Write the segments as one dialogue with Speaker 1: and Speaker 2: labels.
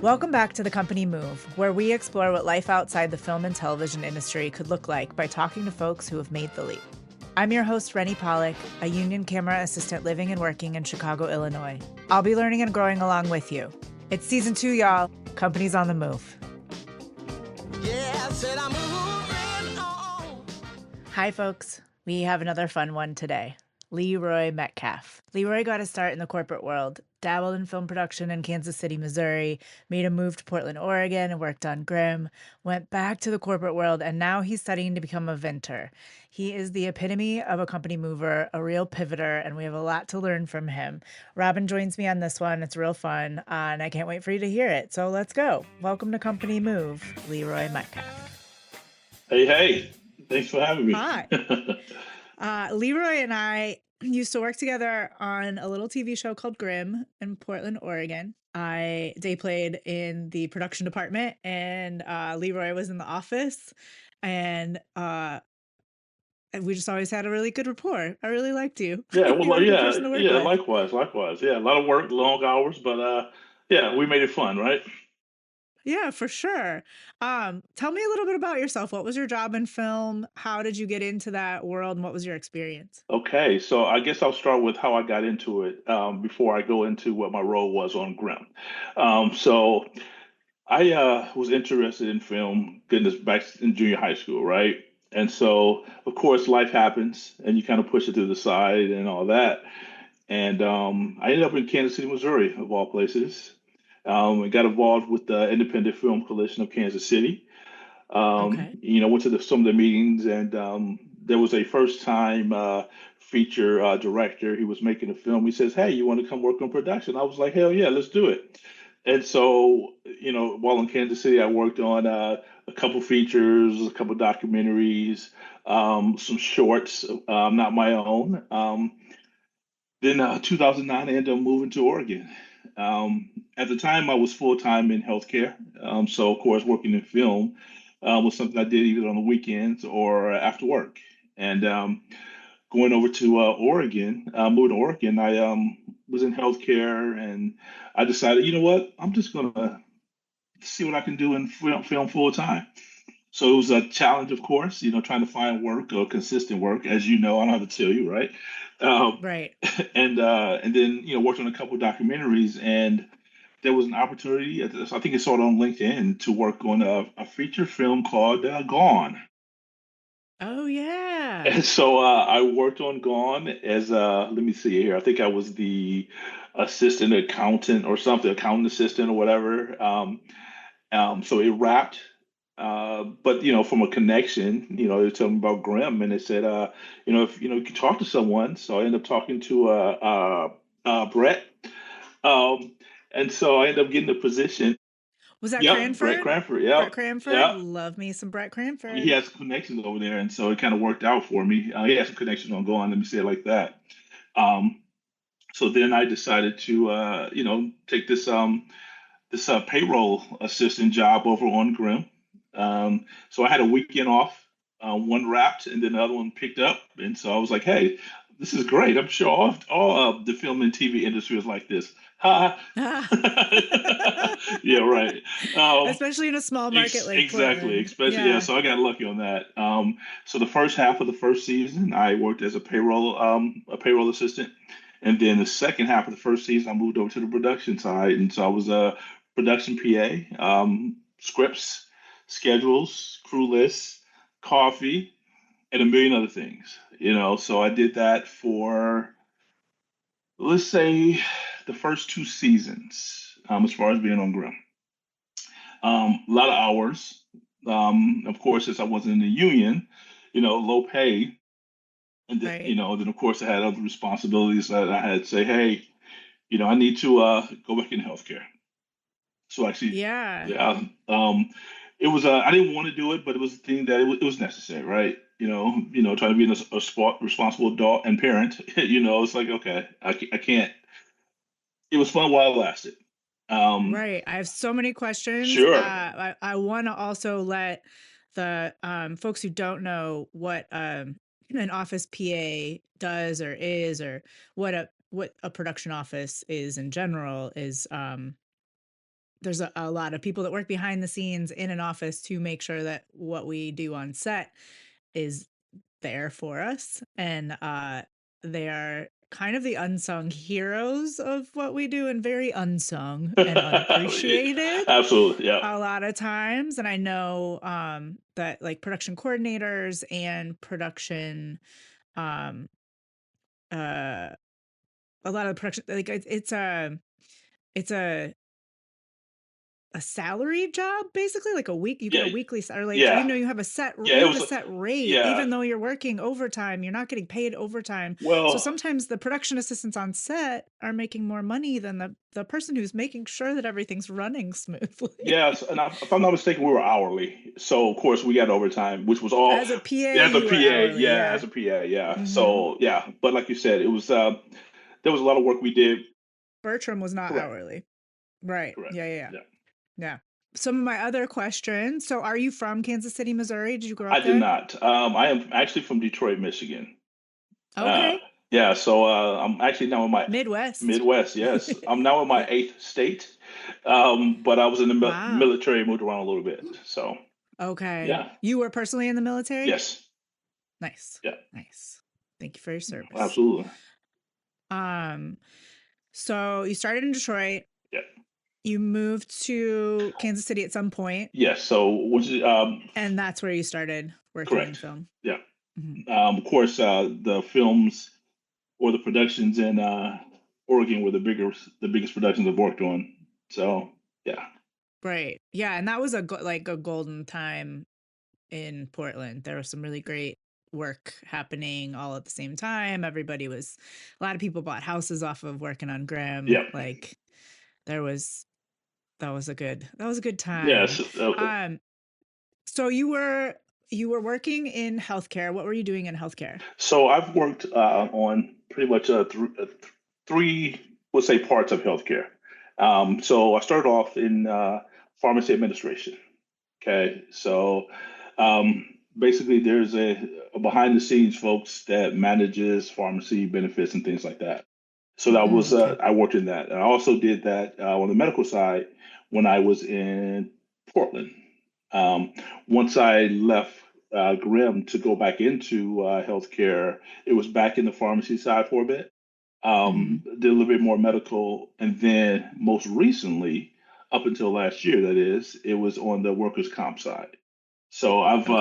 Speaker 1: Welcome back to The Company Move, where we explore what life outside the film and television industry could look like by talking to folks who have made the leap. I'm your host, Rennie Pollack, a union camera assistant living and working in Chicago, Illinois. I'll be learning and growing along with you. It's season 2, y'all. Company's on the move. Yeah, I said I'm moving on. Hi, folks. We have another fun one today. Leroy Metcalf. Leroy got a start in the corporate world, dabbled in film production in Kansas City, Missouri, made a move to Portland, Oregon, and worked on Grimm, went back to the corporate world, and now he's studying to become a vinter. He is the epitome of a company mover, a real pivoter, and we have a lot to learn from him. Robyn joins me on this one. It's real fun, and I can't wait for you to hear it. So let's go. Welcome to Company Move, Leroy Metcalf.
Speaker 2: Hey. Thanks for having me.
Speaker 1: Hi. Leroy and I used to work together on a little TV show called Grimm in Portland, Oregon. I day played in the production department, and Leroy was in the office, and we just always had a really good rapport. I really liked you.
Speaker 2: Yeah,
Speaker 1: You were a good person to work with.
Speaker 2: likewise. Yeah, a lot of work, long hours, but yeah, we made it fun, right?
Speaker 1: Yeah, for sure. Tell me a little bit about yourself. What was your job in film? How did you get into that world, and what was your experience?
Speaker 2: Okay, so I guess I'll start with how I got into it before I go into what my role was on Grimm. So I was interested in film, goodness, back in junior high school, right? And so, of course, life happens, and you kind of push it to the side and all that. And I ended up in Kansas City, Missouri, of all places. I got involved with the Independent Film Coalition of Kansas City.
Speaker 1: Okay.
Speaker 2: Went to some of the meetings, and there was a first-time feature director. He was making a film. He says, "Hey, you want to come work on production?" I was like, "Hell yeah, let's do it." And so, while in Kansas City, I worked on a couple features, a couple documentaries, some shorts, not my own. Then 2009, I ended up moving to Oregon. At the time, I was full time in healthcare. So, of course, working in film was something I did either on the weekends or after work. And going over to Oregon, moving to Oregon, I was in healthcare, and I decided, you know what, I'm just going to see what I can do in film full time. So it was a challenge, of course, trying to find work or consistent work, as you know, I don't have to tell you, right? Um,
Speaker 1: Right.
Speaker 2: and then worked on a couple of documentaries, and there was an opportunity. I think I saw it on LinkedIn to work on a feature film called Gone.
Speaker 1: Oh, yeah.
Speaker 2: And so I worked on Gone as let me see here. I think I was the assistant accountant or something, accountant assistant or whatever. So it wrapped. But from a connection, they told me about Grimm, and they said, if you could talk to someone. So I ended up talking to Brett, um, and so I ended up getting the position.
Speaker 1: Was that
Speaker 2: Yep, Brett
Speaker 1: Cranford?
Speaker 2: Cranford.
Speaker 1: Brett
Speaker 2: Yep,
Speaker 1: Cranford?
Speaker 2: yep.
Speaker 1: Love me some Brett
Speaker 2: He
Speaker 1: Cranford.
Speaker 2: has connections over there, and so it kind of worked out for me. He has some connections on Go On. Let me say it like that. Um, so then I decided to, take this payroll assistant job over on Grimm. So I had a weekend off, one wrapped, and then the other one picked up. And so I was like, "Hey, this is great. I'm sure all the film and TV industry is like this." Ha! Yeah, right. Um,
Speaker 1: Especially in a small market like
Speaker 2: exactly,
Speaker 1: Portland.
Speaker 2: especially yeah.
Speaker 1: Yeah.
Speaker 2: So I got lucky on that. So the first half of the first season, I worked as a payroll assistant, and then the second half of the first season, I moved over to the production side, and so I was a production PA, scripts, schedules, crew lists, coffee, and a million other things. So I did that for, let's say, the first 2 seasons, as far as being on Grimm. A lot of hours. Of course, since I wasn't in the union, low pay. And then,
Speaker 1: Right.
Speaker 2: then of course I had other responsibilities that I had to say, hey, I need to go back in healthcare. So actually,
Speaker 1: Yeah.
Speaker 2: yeah, it was. I didn't want to do it, but it was a thing that it was necessary, right? Trying to be responsible adult and parent. It's like okay, I can't. It was fun while it lasted. Um,
Speaker 1: Right. I have so many questions.
Speaker 2: sure.
Speaker 1: I want to also let the folks who don't know what an office PA does or is, or what a production office is in general is there's a lot of people that work behind the scenes in an office to make sure that what we do on set is there for us. And they are kind of the unsung heroes of what we do and very unsung and unappreciated
Speaker 2: Absolutely. Yeah.
Speaker 1: a lot of times. And I know that like production coordinators and production um uh a lot of production like it's a salary job, basically, like a week you get
Speaker 2: Yeah.
Speaker 1: a weekly or like,
Speaker 2: Yeah.
Speaker 1: you have a set
Speaker 2: Yeah.
Speaker 1: you
Speaker 2: It
Speaker 1: have a
Speaker 2: was,
Speaker 1: set rate,
Speaker 2: yeah.
Speaker 1: even though you're working overtime, you're not getting paid overtime. So
Speaker 2: Well,
Speaker 1: sometimes the production assistants on set are making more money than the person who's making sure that everything's running smoothly.
Speaker 2: yes. And if I'm not mistaken, we were hourly. So, of course, we got overtime, which was all
Speaker 1: As a PA,
Speaker 2: as a
Speaker 1: you were
Speaker 2: PA.
Speaker 1: hourly,
Speaker 2: Yeah. As
Speaker 1: yeah.
Speaker 2: a PA. Yeah.
Speaker 1: Mhm.
Speaker 2: So, yeah. But like you said, it was, there was a lot of work we did.
Speaker 1: Bertram was not
Speaker 2: Correct.
Speaker 1: hourly. Right.
Speaker 2: Correct.
Speaker 1: Yeah, yeah, yeah.
Speaker 2: Yeah.
Speaker 1: Yeah. Some of my other questions. So are you from Kansas City, Missouri? Did you grow
Speaker 2: I
Speaker 1: up
Speaker 2: did
Speaker 1: there?
Speaker 2: not. I am actually from Detroit, Michigan. Uh,
Speaker 1: Okay.
Speaker 2: yeah, so I'm actually now in my
Speaker 1: Midwest.
Speaker 2: Midwest. Yes, I'm now in my eighth state, but I was in the
Speaker 1: Wow.
Speaker 2: military, moved around a little bit. So
Speaker 1: Okay.
Speaker 2: yeah,
Speaker 1: You were personally in the military?
Speaker 2: yes,
Speaker 1: Nice.
Speaker 2: yeah,
Speaker 1: Nice. Thank you for your service.
Speaker 2: absolutely,
Speaker 1: Um, so you started in Detroit.
Speaker 2: yeah,
Speaker 1: You moved to Kansas City at some point,
Speaker 2: yes. So which is
Speaker 1: and that's where you started working in
Speaker 2: correct.
Speaker 1: film.
Speaker 2: Yeah,
Speaker 1: Mhm.
Speaker 2: of course, the films or the productions in Oregon were the biggest productions I've worked on. So yeah,
Speaker 1: Right. Yeah, and that was like a golden time in Portland. There was some really great work happening all at the same time. A lot of people bought houses off of working on Grimm.
Speaker 2: yeah,
Speaker 1: Like there was that was a good time.
Speaker 2: yes.
Speaker 1: Um, so you were working in healthcare. What were you doing in healthcare?
Speaker 2: So I've worked on pretty much three, let's say, parts of healthcare. So I started off in pharmacy administration. Okay, so basically, there's a behind the scenes folks that manages pharmacy benefits and things like that. So that was
Speaker 1: Okay.
Speaker 2: I worked in that. And I also did that on the medical side when I was in Portland. Um, Once I left Grimm to go back into healthcare, it was back in the pharmacy side for a bit.
Speaker 1: Mhm.
Speaker 2: Did a little bit more medical, and then most recently, up until last year, that is, it was on the workers' comp side. So
Speaker 1: Okay.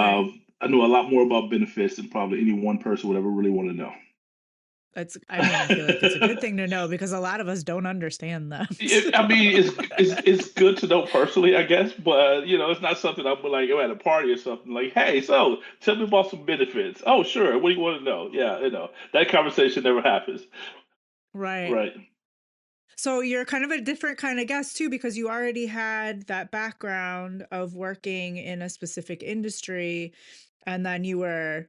Speaker 2: I know a lot more about benefits than probably any one person would ever really want to know.
Speaker 1: I mean, I feel like it's a good thing to know because a lot of us don't understand that.
Speaker 2: I mean, it's good to know personally, I guess, but it's not something I'm like at a party or something like, hey, so tell me about some benefits. Oh, sure. What do you want to know? Yeah, that conversation never happens.
Speaker 1: Right.
Speaker 2: Right.
Speaker 1: So you're kind of a different kind of guest too, because you already had that background of working in a specific industry, and then you were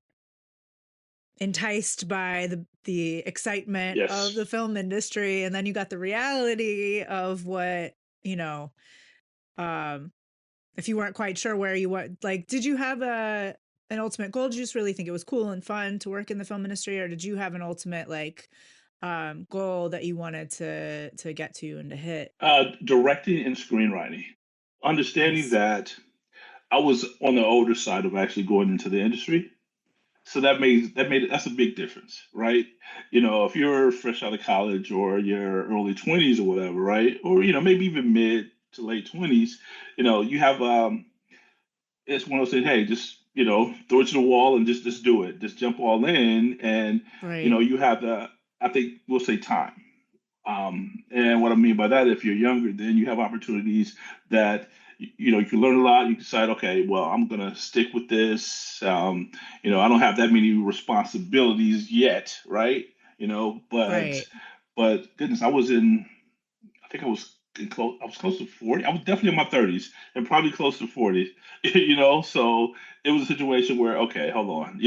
Speaker 1: enticed by the excitement of
Speaker 2: Yes.
Speaker 1: the film industry, and then you got the reality of what, you know, um, if you weren't quite sure where you went, like, did you have an ultimate goal? Did you just really think it was cool and fun to work in the film industry, or did you have an ultimate like goal that you wanted to get to and to hit?
Speaker 2: Directing and screenwriting. Understanding
Speaker 1: Nice.
Speaker 2: that I was on the older side of actually going into the industry. So that's a big difference, right? If you're fresh out of college or your early 20s or whatever, right? Or maybe even mid to late 20s, you have it's one of those things, hey, just throw it to the wall and just do it. Just jump all in and
Speaker 1: Right.
Speaker 2: you have the I think we'll say time. And what I mean by that, if you're younger, then you have opportunities that you can learn a lot. You decide, okay, well, I'm gonna stick with this. I don't have that many responsibilities yet, right? But
Speaker 1: Right.
Speaker 2: goodness, I think I was close. I was close to 40. I was definitely in my 30s and probably close to 40. So it was a situation where, okay, hold on.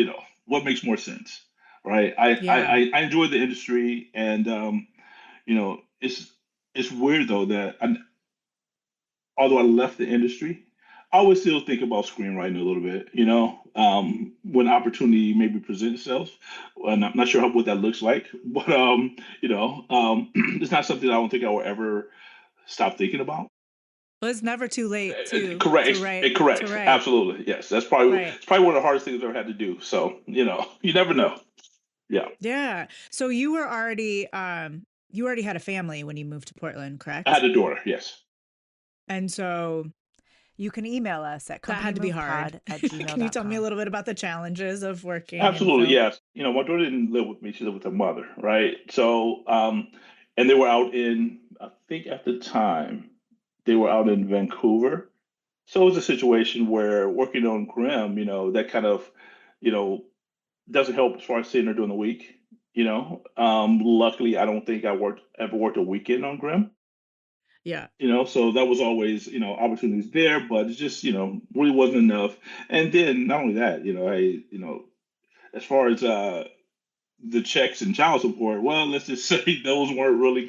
Speaker 2: What makes more sense, right?
Speaker 1: Yeah.
Speaker 2: I enjoy the industry, and it's weird though that although I left the industry, I always still think about screenwriting a little bit. When opportunity maybe presents itself, and I'm not sure what that looks like, but it's not something I don't think I will ever stop thinking about.
Speaker 1: Well, it's never too late to
Speaker 2: Correct.
Speaker 1: write to
Speaker 2: Correct.
Speaker 1: write.
Speaker 2: Absolutely. Yes. That's probably
Speaker 1: Right.
Speaker 2: it's probably one of the hardest things I've ever had to do. So, you never know. Yeah.
Speaker 1: Yeah. So you already had a family when you moved to Portland,
Speaker 2: I had
Speaker 1: correct?
Speaker 2: a daughter. Yes.
Speaker 1: And so
Speaker 3: You can email us at
Speaker 1: that had to be hard.
Speaker 3: companymovepod at
Speaker 1: Can you tell me a
Speaker 3: gmail.com.
Speaker 1: little bit about the challenges of working in
Speaker 2: Absolutely.
Speaker 1: film?
Speaker 2: Yes. My daughter didn't live with me. She lived with her mother. Right. So, and they were out in, I think at the time, they were out in Vancouver. So it was a situation where working on Grimm, that kind of, you know, doesn't help as far as seeing her during the week. Luckily, I don't think I ever worked a weekend on Grimm.
Speaker 1: Yeah.
Speaker 2: So that was always, opportunities there, but it's just, really wasn't enough. And then not only that, as far as the checks and child support, well, let's just say those weren't really,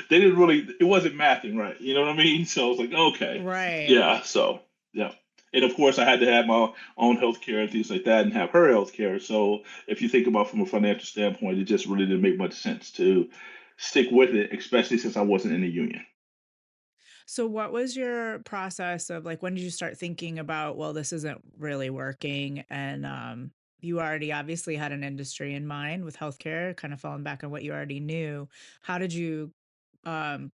Speaker 2: they didn't really, it wasn't mathing right. You know what I mean? So I was like, okay,
Speaker 1: Right.
Speaker 2: yeah. So, yeah. And of course, I had to have my own health care and things like that and have her health care. So if you think about from a financial standpoint, it just really didn't make much sense to stick with it, especially since I wasn't in a union.
Speaker 1: So what was your process of like when did you start thinking about, well, this isn't really working? And you already obviously had an industry in mind with healthcare, kind of falling back on what you already knew. How did you um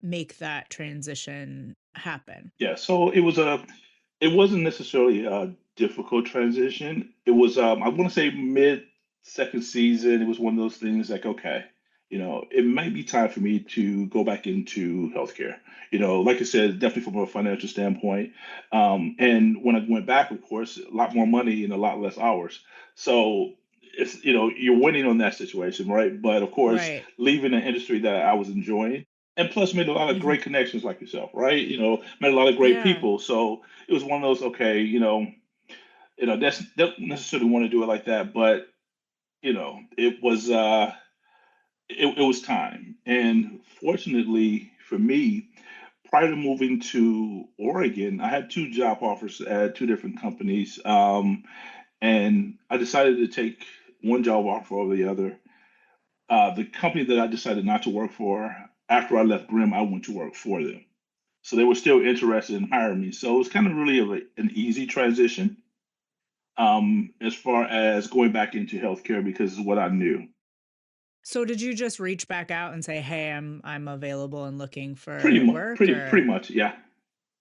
Speaker 1: make that transition happen?
Speaker 2: Yeah, so it wasn't necessarily a difficult transition. It was, I want to say mid second season. It was one of those things like, okay, it might be time for me to go back into healthcare. Like I said, definitely from a financial standpoint. And when I went back, of course, a lot more money and a lot less hours. So it's, you're winning on that situation, right? But of course,
Speaker 1: Right.
Speaker 2: leaving an industry that I was enjoying and plus made a lot of
Speaker 1: Hmm.
Speaker 2: great connections like yourself, right? Met a lot of great
Speaker 1: Yeah.
Speaker 2: people. So it was one of those, okay, that's don't necessarily want to do it like that, but it was it was time. And fortunately for me, prior to moving to Oregon, I had two job offers at two different companies. And I decided to take one job offer over the other. The company that I decided not to work for, after I left Grimm, I went to work for them. So they were still interested in hiring me. So it was kind of really an easy transition as far as going back into healthcare because it's what I knew.
Speaker 1: So did you just reach back out and say, "Hey, I'm available and looking
Speaker 2: Pretty
Speaker 1: for
Speaker 2: much,
Speaker 1: work,"
Speaker 2: pretty
Speaker 1: or
Speaker 2: much, yeah,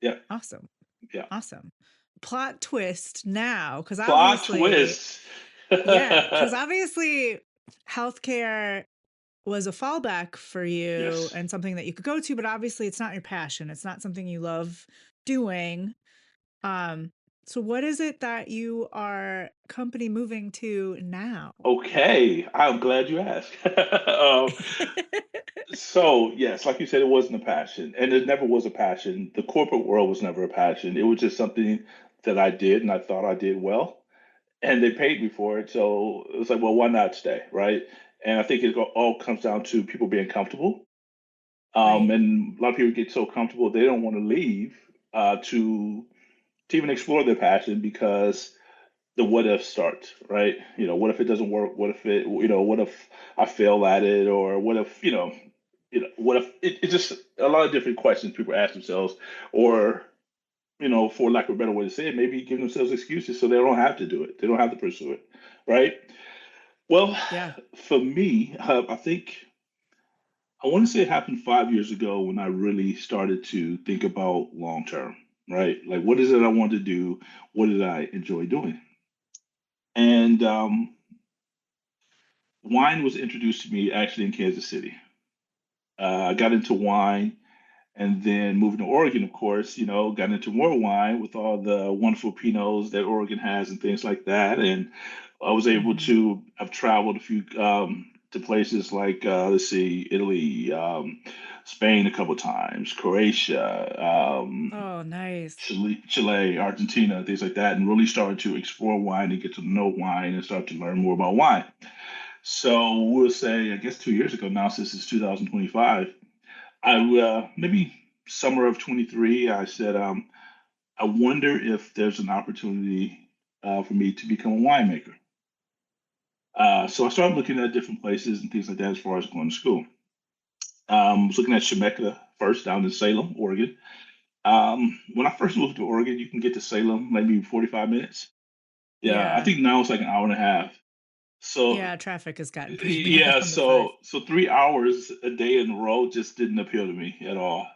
Speaker 2: yeah,
Speaker 1: awesome.
Speaker 2: yeah.
Speaker 1: Awesome. Plot twist now, because
Speaker 2: Plot
Speaker 1: obviously,
Speaker 2: twist.
Speaker 1: yeah, because obviously healthcare was a fallback for you
Speaker 2: Yes.
Speaker 1: and something that you could go to, but obviously it's not your passion. It's not something you love doing. Um, so what is it that you are company moving to now?
Speaker 2: Okay, I'm glad you asked. So yes, like you said, it wasn't a passion, and it never was a passion. The corporate world was never a passion. It was just something that I did, and I thought I did well, and they paid me for it. So it was like, well, why not stay, right? And I think it all comes down to people being comfortable.
Speaker 1: Right.
Speaker 2: And a lot of people get so comfortable they don't want to leave to even explore their passion because the what if starts, right? What if it doesn't work? What if what if I fail at it? Or what if, what if it's just a lot of different questions people ask themselves, or, for lack of a better way to say it, maybe give themselves excuses so they don't have to do it. They don't have to pursue it, right? Well,
Speaker 1: Yeah.
Speaker 2: for me, I think I want to say it happened 5 years ago when I really started to think about long term, right? Like, what is it I want to do? What did I enjoy doing? And wine was introduced to me actually in Kansas City. I got into wine and then moving to Oregon, of course, got into more wine with all the wonderful Pinots that Oregon has and things like that. And I was able
Speaker 1: Hmm.
Speaker 2: to, I've traveled a few to places like, let's see, Italy, Spain a couple times, Croatia,
Speaker 1: Oh, nice.
Speaker 2: Chile, Argentina, things like that, and really started to explore wine and get to know wine and start to learn more about wine. So we'll say, I guess 2 years ago now, since it's 2025, I maybe summer of 23, I said, I wonder if there's an opportunity for me to become a winemaker. So I started looking at different places and things like that as far as going to school. I was looking at Chemeketa first down in Salem, Oregon. When I first moved to Oregon, you can get to Salem maybe 45 minutes. Yeah, I
Speaker 1: Yeah.
Speaker 2: think now it's like an hour and a half. So
Speaker 1: Yeah, traffic has gotten pretty bad
Speaker 2: yeah,
Speaker 1: on the five.
Speaker 2: so 3 hours a day in a row just didn't appeal to me at all.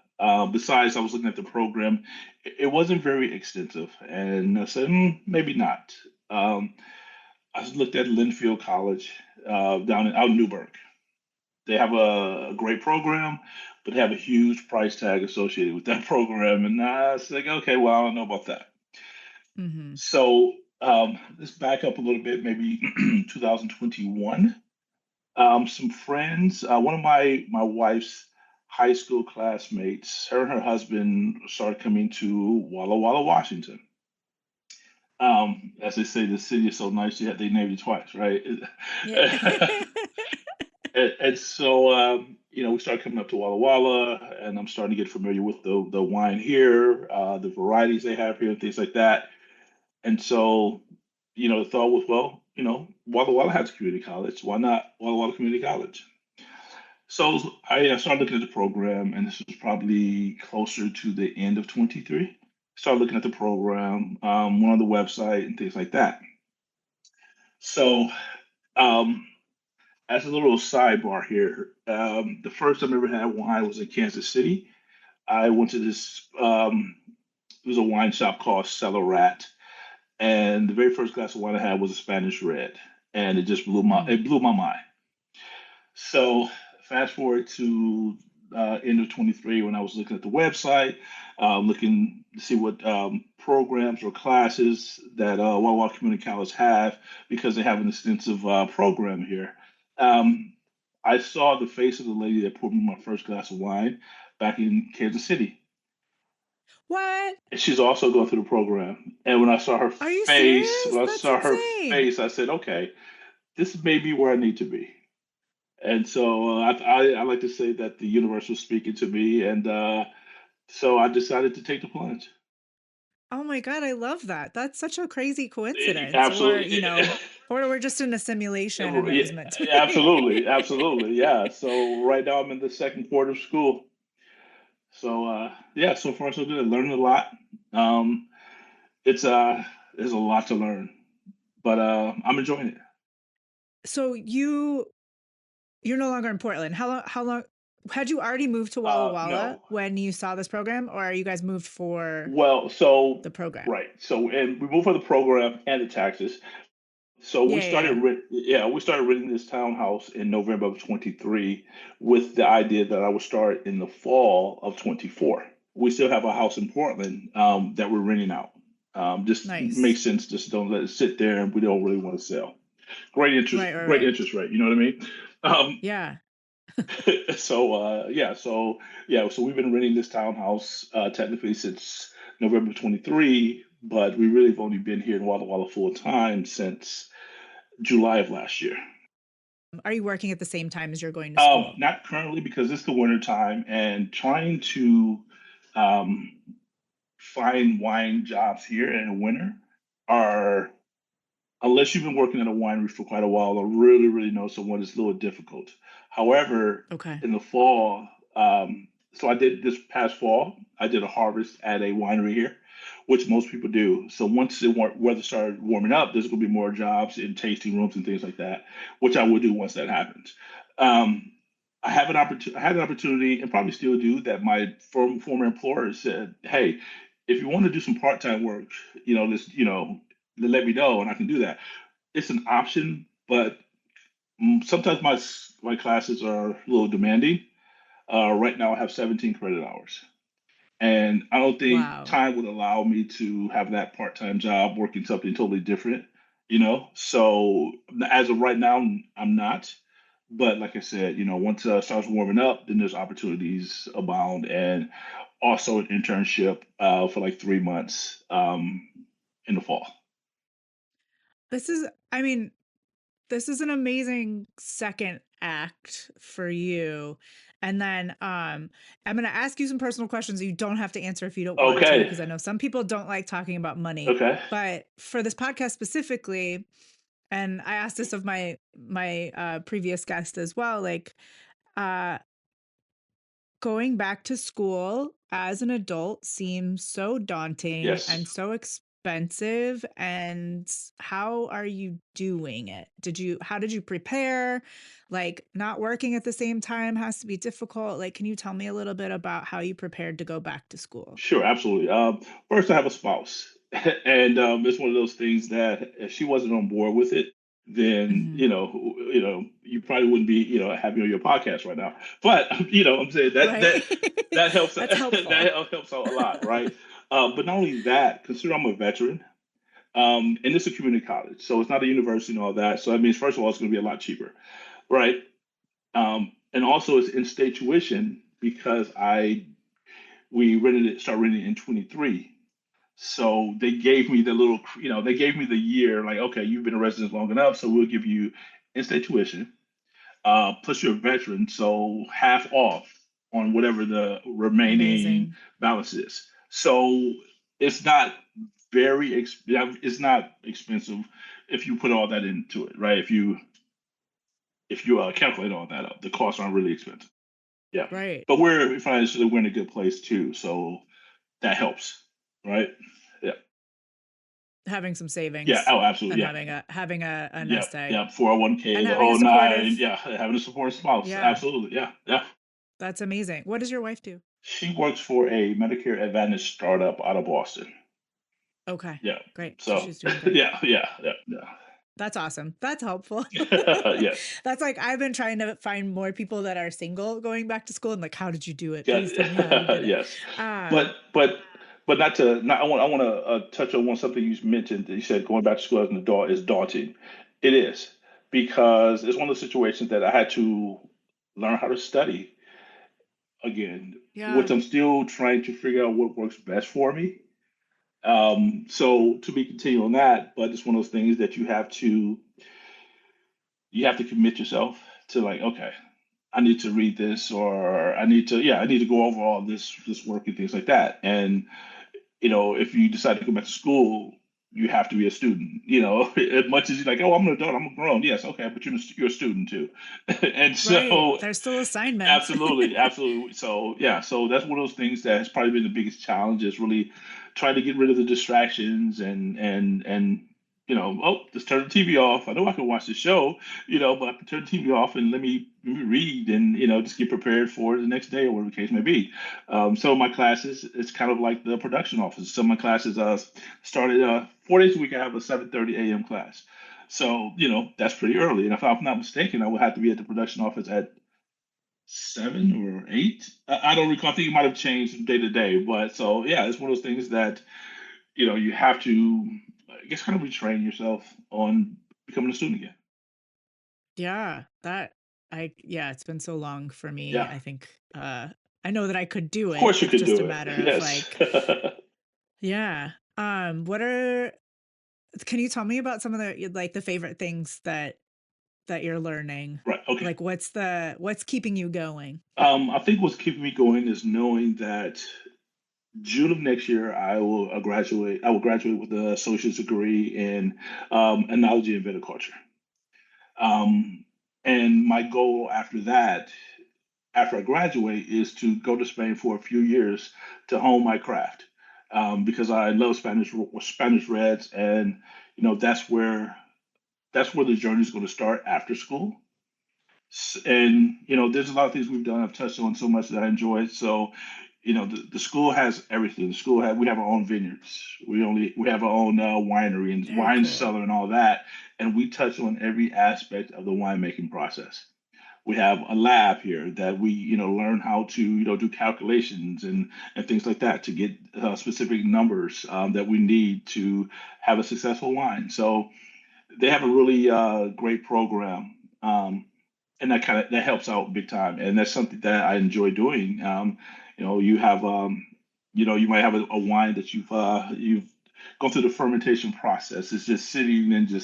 Speaker 2: Besides, I was looking at the program; it wasn't very extensive, and I said, maybe not. Um, I looked at Linfield College down out in Newburgh. They have a great program, but they have a huge price tag associated with that program, and I was like, okay, well, I don't know about that.
Speaker 1: Mm-hmm.
Speaker 2: So let's back up a little bit, maybe 2021. Some friends, one of my wife's high school classmates, her and her husband started coming to Walla Walla, Washington. As they say, the city is so nice, yet they named it twice, right?
Speaker 1: Yeah.
Speaker 2: And so, we started coming up to Walla Walla, and I'm starting to get familiar with the wine here, the varieties they have here, and things like that. And so, the thought was, well, Walla Walla has a community college. Why not Walla Walla Community College? So I started looking at the program, and this was probably closer to the end of 23. Started looking at the program, went on the website and things like that. So, um, as a little sidebar here, the first time I ever had wine was in Kansas City. I went to this, it was a wine shop called Cellar Rat, and the very first glass of wine I had was a Spanish Red, and it just
Speaker 1: Mm.
Speaker 2: blew my mind. So fast forward to end of 23 when I was looking at the website, looking to see what programs or classes that Walla Walla Community College have because they have an extensive program here. Um, I saw the face of the lady that poured me my first glass of wine back in Kansas City.
Speaker 1: What?
Speaker 2: And she's also going through the program. And when I saw her
Speaker 1: Are you
Speaker 2: face,
Speaker 1: serious? That's insane.
Speaker 2: I said, okay, this may be where I need to be. And so I like to say that the universe was speaking to me, and so I decided to take the plunge.
Speaker 1: Oh my God, I love that. That's such a crazy coincidence. Or,
Speaker 2: Absolutely,
Speaker 1: or we're just in a simulation and it
Speaker 2: yeah,
Speaker 1: was meant to be.
Speaker 2: absolutely, absolutely, yeah. So right now I'm in the second quarter of school. So yeah, so far so good. Learning a lot. Um, it's there's a lot to learn, but I'm enjoying it.
Speaker 1: So you're no longer in Portland. How long had you already moved to Walla Walla
Speaker 2: No.
Speaker 1: when you saw this program, or are you guys moved for
Speaker 2: Well, so
Speaker 1: the program?
Speaker 2: right. So and we moved for the program and the taxes. So
Speaker 1: Yeah, yeah, yeah.
Speaker 2: we started renting this townhouse in November of 23 with the idea that I would start in the fall of 24. We still have a house in Portland that we're renting out. Just
Speaker 1: Nice.
Speaker 2: makes sense. Just don't let it sit there, and we don't really want to sell.
Speaker 1: Right, right,
Speaker 2: Great
Speaker 1: right.
Speaker 2: interest rate. You know what I mean? Um,
Speaker 1: Yeah.
Speaker 2: so so we've been renting this townhouse technically since November 23, but we really have only been here in Walla Walla full time since July of last year.
Speaker 1: Are you working at the same time as you're going to school?
Speaker 2: Not currently because it's the winter time and trying to um, find wine jobs here in the winter are, unless you've been working at a winery for quite a while or really know someone, it's a little difficult. However,
Speaker 1: Okay.
Speaker 2: in the fall, so I did this past fall, I did a harvest at a winery here, which most people do. So once weather started warming up, there's going to be more jobs in tasting rooms and things like that, which I will do once that happens. Um, I had an opportunity, and probably still do, that my former employer said, "Hey, if you want to do some part-time work, let me know, and I can do that." It's an option, but sometimes my classes are a little demanding. Right now, I have 17 credit hours, and I don't think
Speaker 1: Wow.
Speaker 2: time would allow me to have that part-time job working something totally different. So as of right now, I'm not. But like I said, once it starts warming up, then there's opportunities abound, and also an internship for like 3 months in the fall.
Speaker 1: This is, I mean, this is an amazing second act for you. And then I'm going to ask you some personal questions you don't have to answer if you don't want to,
Speaker 2: Okay.
Speaker 1: because I know some people don't like talking about money.
Speaker 2: Okay.
Speaker 1: But for this podcast specifically, and I asked this of my previous guest as well, like uh going back to school as an adult seems so daunting
Speaker 2: Yes.
Speaker 1: and so expensive. And how are you doing it? How did you prepare? Like, not working at the same time has to be difficult. Like, can you tell me a little bit about how you prepared to go back to school?
Speaker 2: Sure, absolutely. First, I have a spouse, and it's one of those things that if she wasn't on board with it, then
Speaker 1: Mhm.
Speaker 2: you probably wouldn't be having on your podcast right now. But I'm saying
Speaker 1: Right.
Speaker 2: that helps
Speaker 1: That's helpful.
Speaker 2: that helps out a lot, right? But not only that, consider I'm a veteran, and it's a community college, so it's not a university and all that. So that means first of all, it's going to be a lot cheaper, right? And also it's in-state tuition because I we started renting it in 23. So they gave me they gave me the year, like, okay, you've been a resident long enough, so we'll give you in-state tuition, plus you're a veteran, so half off on whatever the remaining
Speaker 1: Amazing.
Speaker 2: balance is. So it's not it's not expensive if you put all that into it, right? If you calculate all that up, the costs aren't really expensive. Yeah,
Speaker 1: Right.
Speaker 2: but we're in a good place too, so that helps, right? Yeah,
Speaker 1: Having some
Speaker 2: yeah.
Speaker 1: savings
Speaker 2: Oh, absolutely.
Speaker 1: and
Speaker 2: Yeah,
Speaker 1: having a
Speaker 2: yeah,
Speaker 1: nest egg
Speaker 2: yeah. 401k,
Speaker 1: and
Speaker 2: the
Speaker 1: having a
Speaker 2: whole nine.
Speaker 1: supportive.
Speaker 2: Yeah, having a support spouse.
Speaker 1: Yeah,
Speaker 2: Absolutely. Yeah, yeah.
Speaker 1: that's amazing. What does your wife do?
Speaker 2: She works for a Medicare Advantage startup out of Boston.
Speaker 1: Okay,
Speaker 2: Yeah.
Speaker 1: great. So
Speaker 2: So,
Speaker 1: she's doing great.
Speaker 2: yeah, yeah, yeah,
Speaker 1: That's awesome. That's helpful.
Speaker 2: yeah. Yes.
Speaker 1: That's like I've been trying to find more people that are single going back to school and like, how did you do it?
Speaker 2: Yeah.
Speaker 1: Please tell me how you did it.
Speaker 2: Yes.
Speaker 1: Um,
Speaker 2: But not to not. I want to touch on something you mentioned. That you said going back to school as an adult is daunting. It is because it's one of the situations that I had to learn how to study again, which
Speaker 1: yeah,
Speaker 2: I'm still trying to figure out what works best for me. So to be continued on that, but it's one of those things that you have to commit yourself to, like, okay, I need to read this, or I need to go over all this work and things like that. And if you decide to go back to school, you have to be a student. As much as you're like, oh, I'm an adult, I'm grown. Yes, okay, but you're a student too. And
Speaker 1: right.
Speaker 2: so,
Speaker 1: There's still assignments.
Speaker 2: absolutely, absolutely. So yeah, so that's one of those things that has probably been the biggest challenge is really trying to get rid of the distractions and oh, just turn the TV off. I know I can watch the show, but I can turn the TV off and let me read and just get prepared for the next day or whatever the case may be. Some of my classes, it's kind of like the production office. Some of my classes started 4 days a week. I have a 7:30 a.m. class. So, that's pretty early. And if I'm not mistaken, I would have to be at the production office at 7 or 8. I don't recall. I think it might have changed from day to day. But so, yeah, it's one of those things that, you have to, I guess, kind of retrain yourself on becoming a student again.
Speaker 1: Yeah, yeah, it's been so long for me.
Speaker 2: Yeah.
Speaker 1: I think I know that I could do
Speaker 2: Of
Speaker 1: it.
Speaker 2: course you
Speaker 1: It's
Speaker 2: could
Speaker 1: just a
Speaker 2: do it.
Speaker 1: matter of
Speaker 2: Yes.
Speaker 1: like, yeah. What are Can you tell me about some of the favorite things that you're learning?
Speaker 2: Right. Okay.
Speaker 1: Like what's keeping you going?
Speaker 2: I think what's keeping me going is knowing that June of next year I will graduate. I will graduate with an associate's degree in enology and viticulture. Um, and my goal after that, after I graduate, is to go to Spain for a few years to hone my craft, because I love Spanish Reds, and that's where the journey is going to start after school. And there's a lot of things we've done. I've touched on so much that I enjoy. So, the school has everything. We have our own vineyards. We have our own winery and
Speaker 1: Very
Speaker 2: wine
Speaker 1: cool.
Speaker 2: cellar and all that, and we touch on every aspect of the winemaking process. We have a lab here that we learn how to do calculations and things like that to get specific numbers that we need to have a successful wine. So they have a really great program, and that helps out big time, and that's something that I enjoy doing. You have you might have a wine that you've gone through the fermentation process. It's just sitting and the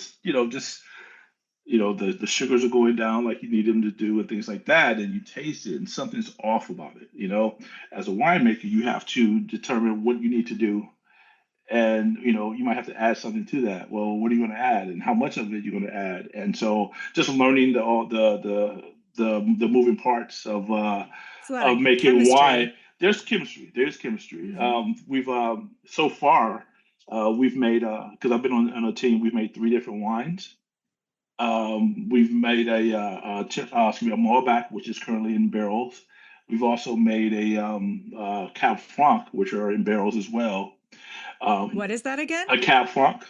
Speaker 2: sugars are going down like you need them to do and things like that, and you taste it and something's off about it. As a winemaker, you have to determine what you need to do, and you might have to add something to that. Well, what are you going to add and how much of it you're going to add? And so just learning the moving parts
Speaker 1: It's a lot
Speaker 2: of
Speaker 1: of
Speaker 2: making wine.
Speaker 1: chemistry.
Speaker 2: There's chemistry. There's chemistry.
Speaker 1: Hmm.
Speaker 2: We've so far we've made because I've been on a team. We've made three different wines. We've made a Malbec, which is currently in barrels. We've also made a Cab Franc, which are in barrels as well. Um,
Speaker 1: What is that again?
Speaker 2: a Cab Franc,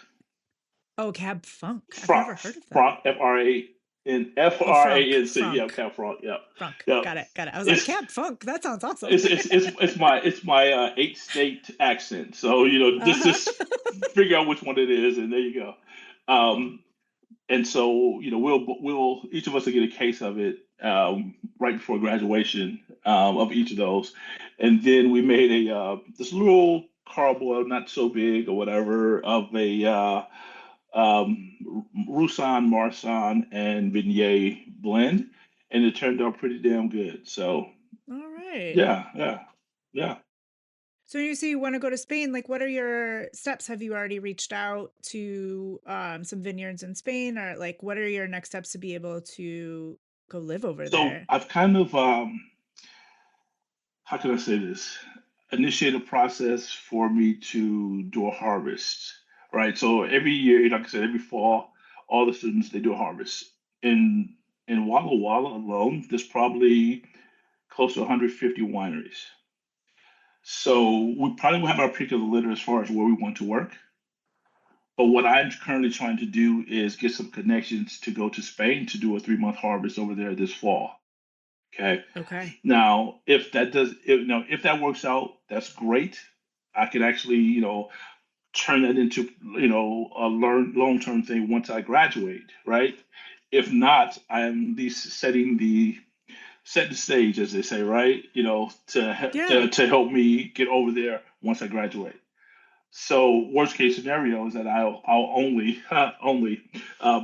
Speaker 1: Oh, Cab Funk. I've
Speaker 2: Franc,
Speaker 1: never heard of that.
Speaker 2: Franc,
Speaker 1: Oh, Franck.
Speaker 2: Franc. Yeah,
Speaker 1: Franck.
Speaker 2: Cab Franc. Yeah,
Speaker 1: Franck.
Speaker 2: yeah.
Speaker 1: Got it. Got it. I was like,
Speaker 2: It's
Speaker 1: Cab Funk. That sounds awesome.
Speaker 2: it's my eight state accent. So
Speaker 1: Uh-huh.
Speaker 2: just figure out which one it is, and there you go. Um, and so we'll each of us will get a case of it right before graduation of each of those, and then we made a this little carboy, not so big or whatever, of a Roussan, Marsan, and Viognier blend, and it turned out pretty damn good. So
Speaker 1: All right.
Speaker 2: yeah, yeah, yeah.
Speaker 1: So you say you want to go to Spain. Like, what are your steps? Have you already reached out to some vineyards in Spain, or like, what are your next steps to be able to go live over
Speaker 2: So
Speaker 1: there?
Speaker 2: I've kind of how can I say this? Initiate a process for me to do a harvest, right? So every year, like I said, every fall, all the students they do a harvest. In in Walla Walla alone, there's probably close to 150 wineries. So we probably will have our pick of the litter as far as where we want to work. But what I'm currently trying to do is get some connections to go to Spain to do a 3 month harvest over there this fall. Okay.
Speaker 1: Okay.
Speaker 2: Now, if that works out, that's great. I could actually, turn that into, a long term thing once I graduate, right? If not, I'm at least set the stage, as they say, right?
Speaker 1: Yeah.
Speaker 2: To help me get over there once I graduate. So worst case scenario is that I'll only only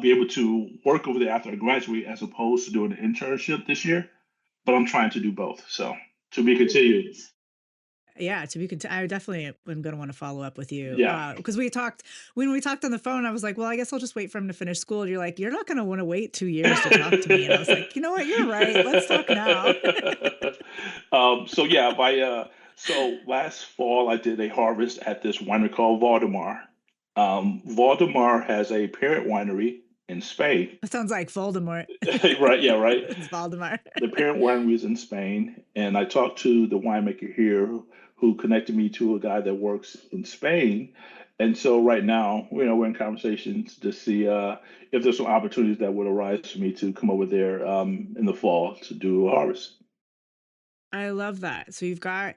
Speaker 2: be able to work over there after I graduate, as opposed to doing an internship this year. But I'm trying to do both. So to be continued.
Speaker 1: Yeah, I definitely am going to want to follow up with you
Speaker 2: Yeah.
Speaker 1: because when we talked on the phone. I was like, well, I guess I'll just wait for him to finish school. And you're like, you're not going to want to wait 2 years to talk to me. And I was like, you know what, you're right. Let's talk now.
Speaker 2: So yeah, so last fall I did a harvest at this winery called Valdemar. Valdemar has a parent winery in Spain.
Speaker 1: It sounds like Voldemort.
Speaker 2: Right, yeah, right.
Speaker 1: It's Valdemar.
Speaker 2: The parent winery is in Spain, and I talked to the winemaker here who connected me to a guy that works in Spain. And so right now, we're in conversations to see if there's some opportunities that would arise for me to come over there in the fall to do a harvest.
Speaker 1: I love that. So you've got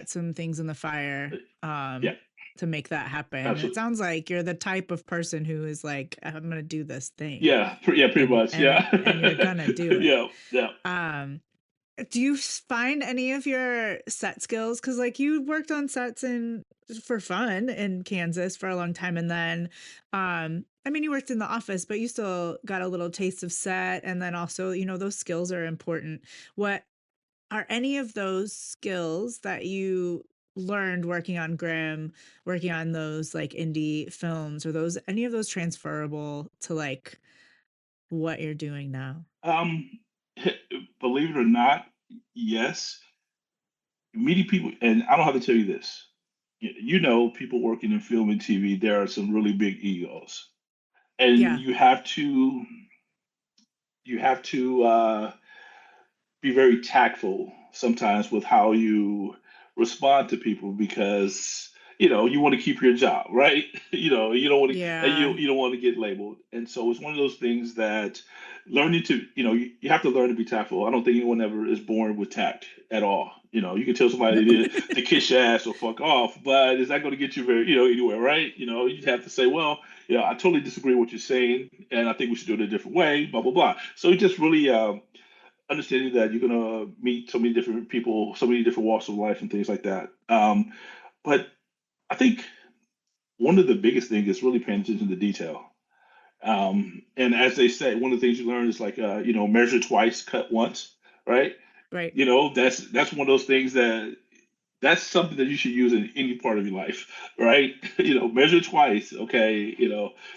Speaker 1: some things in the fire
Speaker 2: Yeah,
Speaker 1: to make that happen. It
Speaker 2: absolutely.
Speaker 1: sounds like you're the type of person who is like, I'm gonna do this thing,
Speaker 2: Yeah, pretty much. Yeah,
Speaker 1: and you're gonna do it.
Speaker 2: yeah, yeah.
Speaker 1: Um do you find any of your set skills, because like you worked on sets in for fun in Kansas for a long time, and then I mean you worked in the office, but you still got a little taste of set, and then also those skills are important. What are any of those skills that you learned working on Grimm, working on those like indie films, or those any of those transferable to like what you're doing now?
Speaker 2: Um, believe it or not, yes. Meeting people, and I don't have to tell you this. People working in film and TV, there are some really big egos, and
Speaker 1: Yeah.
Speaker 2: you have to be very tactful sometimes with how you respond to people, because you want to keep your job, right? You don't want to, and
Speaker 1: Yeah.
Speaker 2: you don't want to get labeled. And so it's one of those things that learning to you have to learn to be tactful. I don't think anyone ever is born with tact at all. You can tell
Speaker 1: No.
Speaker 2: somebody to kiss your ass or fuck off, but is that going to get you very anywhere, right? You have to say, well, I totally disagree with what you're saying, and I think we should do it a different way, blah blah blah. So it just really understanding that you're gonna meet so many different people, so many different walks of life and things like that. But I think one of the biggest things is really paying attention to detail. And as they say, one of the things you learn is like, measure twice, cut once, right?
Speaker 1: Right.
Speaker 2: That's one of those things that's something that you should use in any part of your life, right? Measure twice, okay,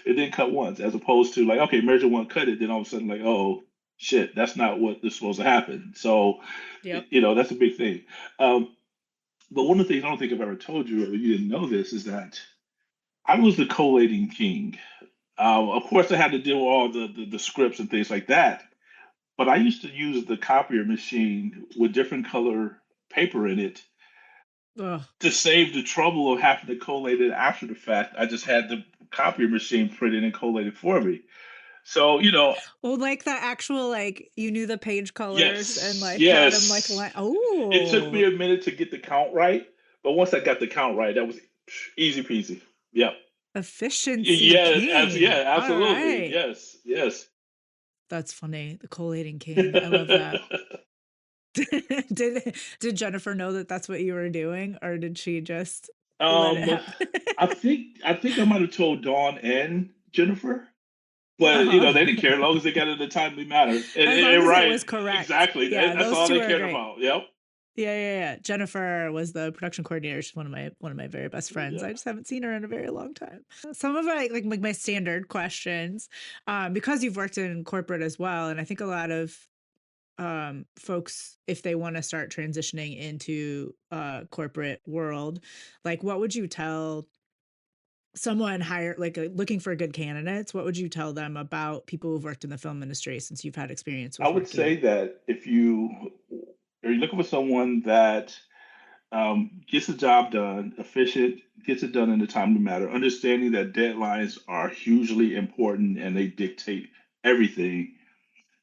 Speaker 2: and then cut once, as opposed to like, okay, measure one, cut it, then all of a sudden like, oh. shit, that's not what is supposed to happen. So,
Speaker 1: Yep.
Speaker 2: that's a big thing. Um, but one of the things I don't think I've ever told you, or you didn't know this, is that I was the collating king. Of course, I had to deal with all the scripts and things like that. But I used to use the copier machine with different color paper in it
Speaker 1: Ugh.
Speaker 2: to save the trouble of having to collate it after the fact. I just had the copier machine print it and collate it for me. So,
Speaker 1: Well, like the actual, like, you knew the page colors and
Speaker 2: yes,
Speaker 1: like had them like
Speaker 2: yes.
Speaker 1: line.
Speaker 2: It took me
Speaker 1: Oh,
Speaker 2: a minute to get the count right, but once I got the count right, that was easy peasy. Yep.
Speaker 1: efficiency
Speaker 2: Yeah,
Speaker 1: king.
Speaker 2: yeah,
Speaker 1: All
Speaker 2: absolutely.
Speaker 1: right.
Speaker 2: Yes, yes.
Speaker 1: That's funny. The collating king. I love that. Did Jennifer know that that's what you were doing, or did she just let it
Speaker 2: um,
Speaker 1: happen?
Speaker 2: I think I might have told Dawn and Jennifer, but
Speaker 1: Uh-huh.
Speaker 2: they didn't care as long as they got it in a timely manner.
Speaker 1: As long as it
Speaker 2: Right,
Speaker 1: was correct.
Speaker 2: exactly.
Speaker 1: Yeah,
Speaker 2: That's
Speaker 1: those
Speaker 2: all
Speaker 1: two
Speaker 2: they
Speaker 1: are
Speaker 2: cared
Speaker 1: great.
Speaker 2: about. Yep.
Speaker 1: Yeah, yeah, yeah. Jennifer was the production coordinator. She's one of my very best friends.
Speaker 2: Yeah.
Speaker 1: I just haven't seen her in a very long time. Some of my standard questions, because you've worked in corporate as well, and I think a lot of folks, if they want to start transitioning into corporate world, like what would you tell someone hire looking for good candidates? What would you tell them about people who've worked in the film industry since you've had experience
Speaker 2: I
Speaker 1: with
Speaker 2: would
Speaker 1: working?
Speaker 2: say that if you are looking for someone that gets the job done, efficient, gets it done in a timely manner, understanding that deadlines are hugely important and they dictate everything,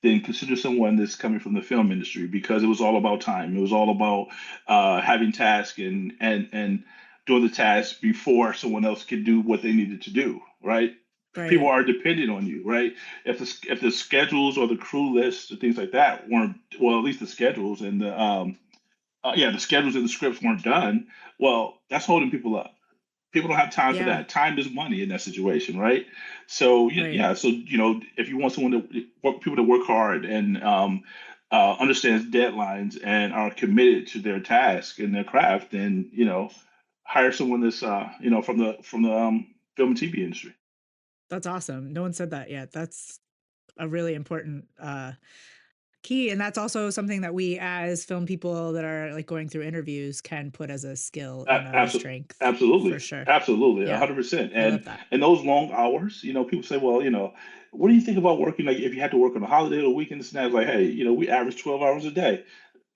Speaker 2: then consider someone that's coming from the film industry because it was all about time. It was all about having tasks and doing the task before someone else could do what they needed to do. Right? People
Speaker 1: Right.
Speaker 2: are dependent on you. Right? If the schedules or the crew lists or things like that weren't well, at least the schedules and the schedules and the scripts weren't done. Well, that's holding people up. People don't have time for
Speaker 1: Yeah.
Speaker 2: that. Time is money in that situation, right? So
Speaker 1: Right.
Speaker 2: yeah, so if you want someone people to work hard and understands deadlines and are committed to their task and their craft, then hire someone that's from the film and TV industry.
Speaker 1: That's awesome. No one said that yet. That's a really important key, and that's also something that we as film people that are like going through interviews can put as a skill and a
Speaker 2: Absolutely,
Speaker 1: strength for
Speaker 2: absolutely,
Speaker 1: sure.
Speaker 2: absolutely,
Speaker 1: Yeah,
Speaker 2: 100%.
Speaker 1: I
Speaker 2: And
Speaker 1: love that.
Speaker 2: and those long hours, people say, well, what do you think about working like if you had to work on a holiday or weekends? And I was like, hey, we average 12 hours a day.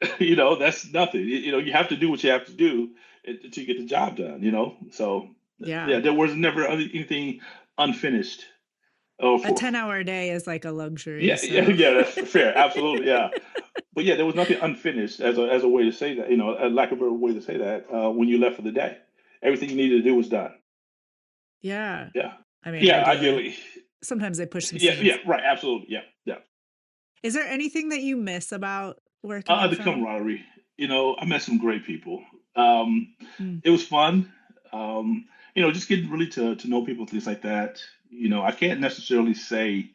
Speaker 2: That's nothing. You have to do what you have to do to get the job done. So
Speaker 1: Yeah,
Speaker 2: yeah, there was never anything unfinished. Oh,
Speaker 1: a
Speaker 2: for
Speaker 1: 10-hour day is like a luxury.
Speaker 2: yeah, yeah,
Speaker 1: So
Speaker 2: yeah, that's fair, absolutely, yeah. But yeah, there was nothing unfinished as a way to say that, a lack of a better way to say that, when you left for the day. Everything you needed to do was done.
Speaker 1: yeah,
Speaker 2: Yeah.
Speaker 1: I mean,
Speaker 2: Yeah,
Speaker 1: ideally,
Speaker 2: ideally.
Speaker 1: sometimes they push some
Speaker 2: Yeah, yeah,
Speaker 1: scenes.
Speaker 2: right, absolutely. Yeah, yeah.
Speaker 1: Is there anything that you miss about working in
Speaker 2: The
Speaker 1: film?
Speaker 2: camaraderie. I met some great people. Um,
Speaker 1: Mm,
Speaker 2: it was fun. Just getting really to know people, things like that. I can't necessarily say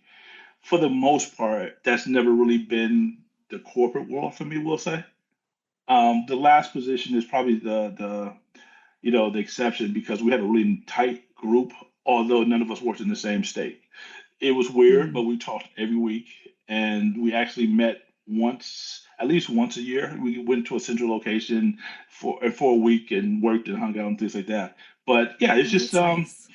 Speaker 2: for the most part that's never really been the corporate world for me, we'll say. The last position is probably the exception because we had a really tight group, although none of us worked in the same state. It was weird, but
Speaker 1: mm,
Speaker 2: we talked every week, and we actually met at least once a year. We went to a central location for a week and worked and hung out and things like that. But yeah, it's
Speaker 1: oh,
Speaker 2: just
Speaker 1: that's nice.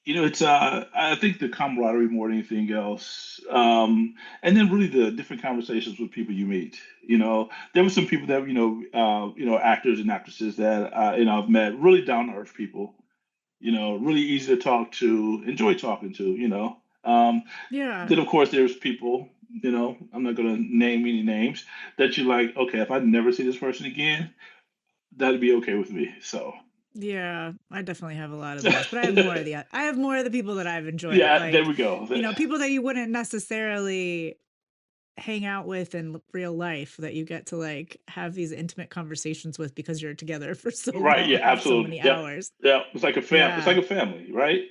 Speaker 2: it's I think the camaraderie more than anything else, and then really the different conversations with people you meet. There were some people that actors and actresses that I've met, really down to earth people, really easy to talk to, enjoy talking to,
Speaker 1: Yeah,
Speaker 2: then of course there's people, I'm not gonna name any names, that you're like, okay, if I never see this person again, that'd be okay with me. So
Speaker 1: yeah, I definitely have a lot of those, but I have more of the people that I've enjoyed,
Speaker 2: yeah, there
Speaker 1: like,
Speaker 2: we go.
Speaker 1: people that you wouldn't necessarily hang out with in real life that you get to like have these intimate conversations with because you're together for so
Speaker 2: Right, yeah,
Speaker 1: long, so
Speaker 2: absolutely.
Speaker 1: many
Speaker 2: Yep.
Speaker 1: hours.
Speaker 2: Yeah, it's like
Speaker 1: Yeah.
Speaker 2: a family, right?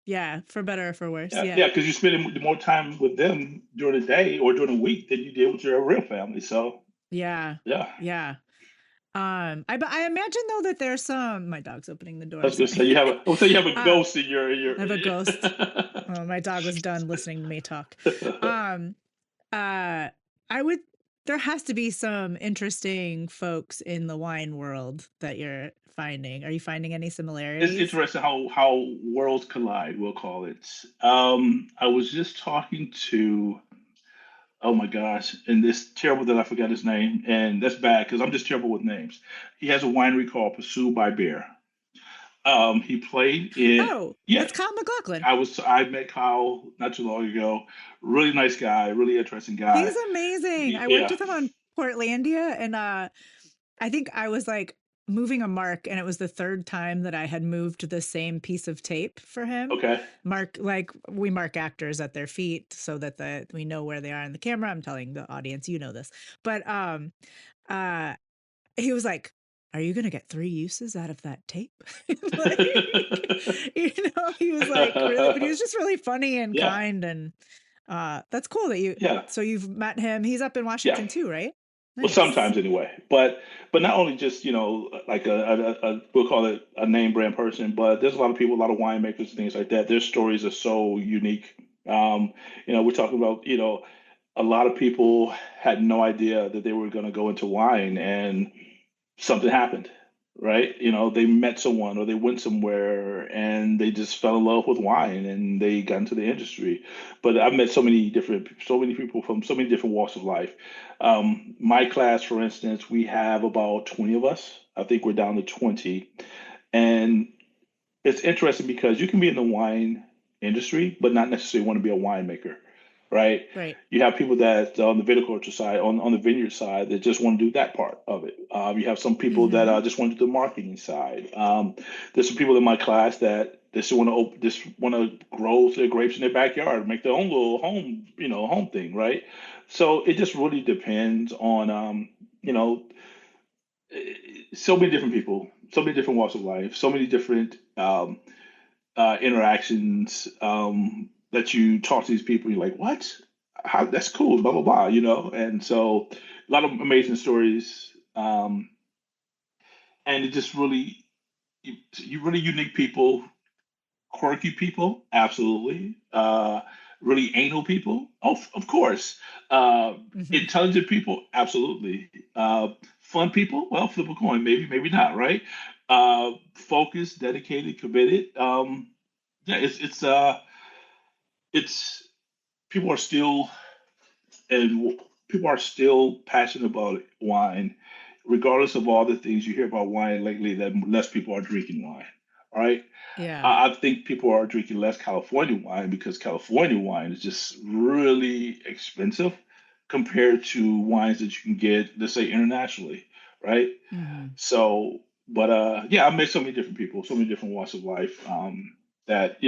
Speaker 1: Yeah, for better or for worse.
Speaker 2: Yeah,
Speaker 1: Yeah.
Speaker 2: yeah, because you spend more time with them during the day or during the week than you did with your real family. So
Speaker 1: Yeah.
Speaker 2: yeah,
Speaker 1: Yeah. I imagine though that there's some my dog's opening the
Speaker 2: I
Speaker 1: door,
Speaker 2: was gonna
Speaker 1: sorry.
Speaker 2: say I would say you have a
Speaker 1: um,
Speaker 2: ghost in your
Speaker 1: I have a ghost. Oh, my dog was done listening to me talk. Um, Uh, I would. There has to be some interesting folks in the wine world that you're finding. Are you finding any
Speaker 2: It's
Speaker 1: similarities?
Speaker 2: interesting how worlds collide, we'll call it. I was just talking to, oh my gosh, and it's terrible that I forgot his name, and that's bad because I'm just terrible with names. He has a winery called Pursue by Bear. He played in,
Speaker 1: Oh,
Speaker 2: yeah,
Speaker 1: it's Kyle McLaughlin.
Speaker 2: I met Kyle not too long ago. Really nice guy, really interesting
Speaker 1: He's
Speaker 2: guy.
Speaker 1: amazing. I worked
Speaker 2: Yeah.
Speaker 1: with him on Portlandia, and I think I was like moving a mark, and it was the third time that I had moved the same piece of tape for him.
Speaker 2: Okay.
Speaker 1: Mark, like we mark actors at their feet so that we know where they are in the camera. I'm telling the audience, you know this, but uh, he was like, "Are you gonna get 3 uses out of that tape?" Like, he was like really, but he was just really funny and
Speaker 2: Yeah.
Speaker 1: kind, and that's cool that you.
Speaker 2: Yeah.
Speaker 1: So you've met him. He's up in
Speaker 2: Yeah.
Speaker 1: Washington too, right?
Speaker 2: Well,
Speaker 1: Nice.
Speaker 2: sometimes anyway. But not only just like we'll call it a name brand person, but there's a lot of people, a lot of winemakers and things like that. Their stories are so unique. Um, we're talking about a lot of people had no idea that they were going to go into wine, and something happened, right? They met someone or they went somewhere and they just fell in love with wine and they got into the industry. But I've met so many people from so many different walks of life. My class, for instance, we have about 20 of us. I think we're down to 20. And it's interesting because you can be in the wine industry, but not necessarily want to be a winemaker, right?
Speaker 1: Right.
Speaker 2: You have people that on the viticulture side, on the vineyard side, that just want to do that part of it. You have some people that
Speaker 1: Mm-hmm.
Speaker 2: just want to do the marketing side. There's some people in my class that just want to grow their grapes in their backyard, make their own little home, home thing, right? So it just really depends on, you know, so many different people, so many different walks of life, so many different interactions that you talk to these people. You're like, what? How? That's cool. Blah blah blah. And so a lot of amazing stories, and it just really you really unique people, quirky people, absolutely. Really anal people, oh, of course.
Speaker 1: Mm-hmm.
Speaker 2: Intelligent people, absolutely. Fun people, well, flip a coin, maybe, maybe not, right? Focused, dedicated, committed. Yeah, it's people are still and people are still passionate about wine, regardless of all the things you hear about wine lately. That less people are drinking wine. All right,
Speaker 1: Yeah.
Speaker 2: I think people are drinking less California wine because California wine is just really expensive compared to wines that you can get, let's say, internationally, right?
Speaker 1: Mm-hmm.
Speaker 2: So, but yeah, I've met so many different people, so many different walks of life, that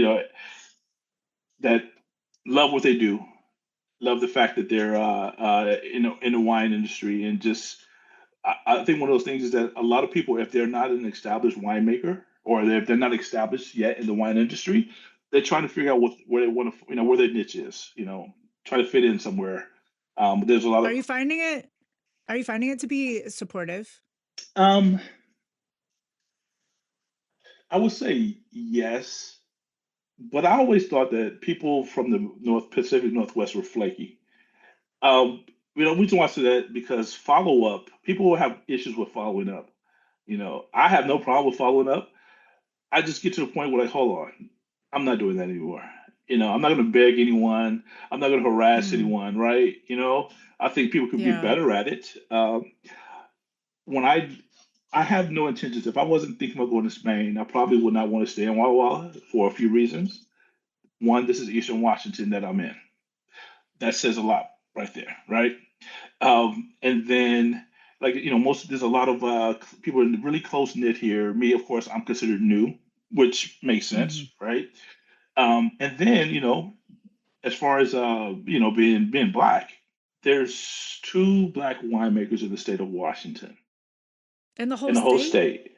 Speaker 2: that love what they do, love the fact that they're in the wine industry, and just I think one of those things is that a lot of people, if they're not an established winemaker or if they're not established yet in the wine industry, they're trying to figure out where they want to, where their niche is, try to fit in somewhere. There's a lot
Speaker 1: Are
Speaker 2: of,
Speaker 1: you finding it? Are you finding it to be supportive?
Speaker 2: um, I would say yes, but I always thought that people from the North Pacific Northwest were flaky. Um, reason why I say that because follow up, people will have issues with following up. I have no problem with following up. I just get to the point where like, hold on, I'm not doing that anymore. I'm not going to beg anyone. I'm not going to harass
Speaker 1: Mm,
Speaker 2: anyone, right? I think people could be
Speaker 1: yeah.
Speaker 2: better at it. When I have no intentions. If I wasn't thinking about going to Spain, I probably would not want to stay in Walla Walla for a few reasons. One, this is Eastern Washington that I'm in. That says a lot right there, right? And then, like most there's a lot of people are really close knit here. Me, of course, I'm considered new, which makes
Speaker 1: Mm-hmm.
Speaker 2: sense, right? And then as far as being black, there's two black winemakers in the state of Washington,
Speaker 1: In the whole
Speaker 2: in the whole
Speaker 1: state?
Speaker 2: state.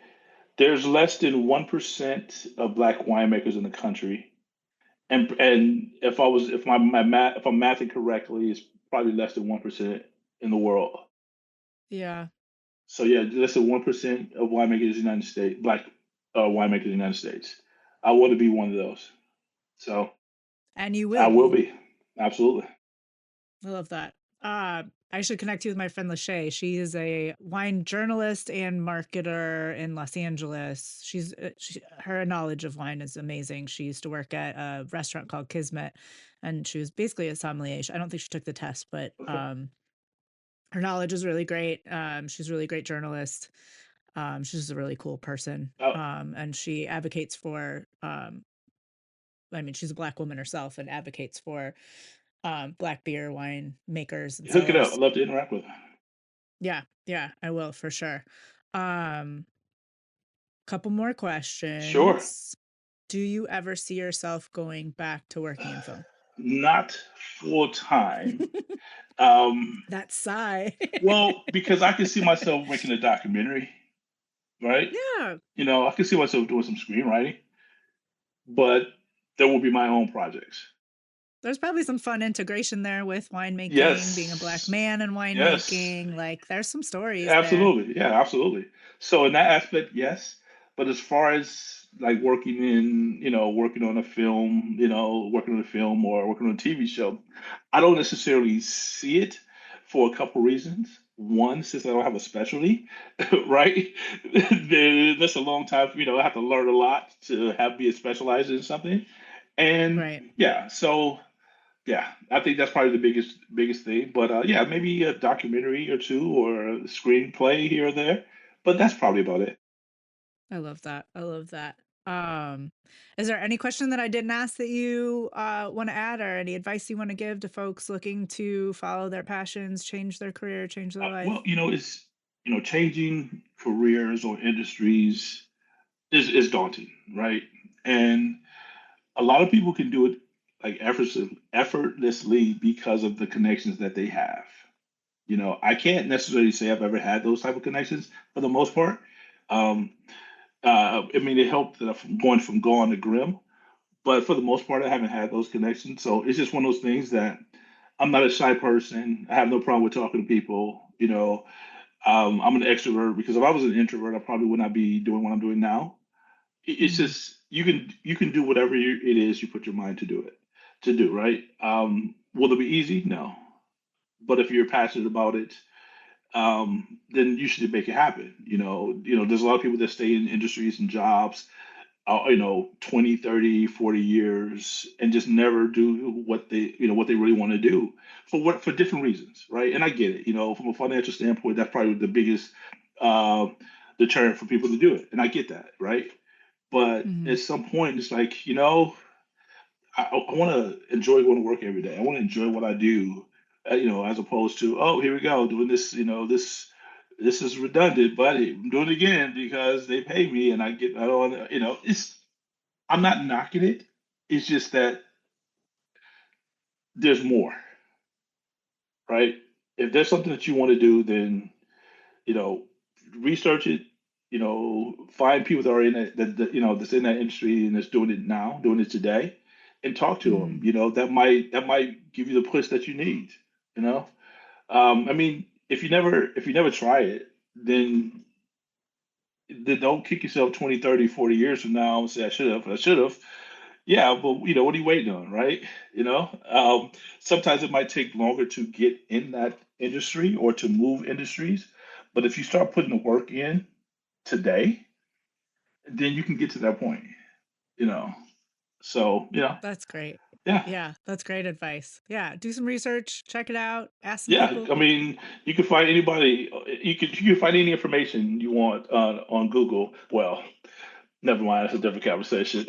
Speaker 2: There's less than 1% of black winemakers in the country, and if I'm mathing correctly, it's probably less than 1% in the world.
Speaker 1: Yeah.
Speaker 2: So yeah, less than 1% of winemakers in the United States, black winemakers in the United States. I want to be one of those. So
Speaker 1: And you
Speaker 2: I
Speaker 1: will
Speaker 2: will
Speaker 1: be.
Speaker 2: be absolutely.
Speaker 1: I love that. I should connect you with my friend Lachey. She is a wine journalist and marketer in Los Angeles. Her knowledge of wine is amazing. She used to work at a restaurant called Kismet, and she was basically a sommelier. I don't think she took the test, but
Speaker 2: Okay.
Speaker 1: her knowledge is really great. She's a really great journalist. She's just a really cool person.
Speaker 2: Uh,
Speaker 1: And she advocates for, I mean, she's a Black woman herself and advocates for Black beer wine makers and
Speaker 2: Hook it up. I'd
Speaker 1: sellers.
Speaker 2: love to interact with her.
Speaker 1: Yeah, I will for sure. Um, Couple more
Speaker 2: Sure.
Speaker 1: questions. Do you ever see yourself going back to working in film?
Speaker 2: Not full time. Um,
Speaker 1: That sigh.
Speaker 2: well, because I can see myself making a documentary, right?
Speaker 1: Yeah,
Speaker 2: I can see myself doing some screenwriting, but there will be my own projects.
Speaker 1: there's probably some fun integration there with winemaking, being a Black
Speaker 2: Yes.
Speaker 1: man in
Speaker 2: Yes.
Speaker 1: winemaking. Like, there's some stories there.
Speaker 2: Absolutely. Yeah, absolutely. So in that aspect, yes. But as far as like working on a film, working on a film or working on a TV show, I don't necessarily see it for a couple reasons. One, since I don't have a specialty, right? That's a long time for I have to learn a lot to have be specialized in something. And
Speaker 1: Right.
Speaker 2: yeah, so yeah, I think that's probably the biggest thing. But yeah, maybe a documentary or two or a screenplay here or there. But that's probably about it.
Speaker 1: I love that. I love that. Um, is there any question that I didn't ask that you want to add, or any advice you want to give to folks looking to follow their passions, change their career, change their
Speaker 2: Well,
Speaker 1: life?
Speaker 2: it's changing careers or industries is daunting, right? And a lot of people can do it like effortlessly because of the connections that they have. I can't necessarily say I've ever had those type of connections for the most part. Um, I mean, it helped that I'm going from Gone to Grim, but for the most part, I haven't had those connections. So it's just one of those things that I'm not a shy person. I have no problem with talking to people. I'm an extrovert because if I was an introvert, I probably would not be doing what I'm doing now. It's
Speaker 1: Mm,
Speaker 2: just you can do whatever it is you put your mind to do, right? Will it be easy? No, but if you're passionate about it, then you should make it happen. There's a lot of people that stay in industries and jobs 20, 30, 40 years and just never do what they really want to do for different reasons, right? And I get it. From a financial standpoint, that's probably the biggest uh, deterrent for people to do it, and I get that, right? But
Speaker 1: mhm.
Speaker 2: at some point, it's like I want to enjoy going to work every day. I want to enjoy what I do, as opposed to, oh, here we go doing this. This is redundant, but I'm doing it again because they pay me, and I don't. It's I'm not knocking it. It's just that there's more, right? If there's something that you want to do, then you know, research it. Find people that are in it that's in that industry and that's doing it now, doing it today, and talk to them.
Speaker 1: Mm.
Speaker 2: That might give you the push that you need. You know, I mean, if you never try it, then don't kick yourself 20, 30, 40 years from now and say I should have. Yeah, but what are you waiting on, right? Sometimes it might take longer to get in that industry or to move industries, but if you start putting the work in today, then you can get to that point, you know. So
Speaker 1: That's great.
Speaker 2: yeah,
Speaker 1: Yeah, that's great advice. Yeah, do some research, check it out, ask some
Speaker 2: yeah.
Speaker 1: people.
Speaker 2: I mean, you can find anybody. You can find any information you want on Google. Well, never mind. It's a different conversation.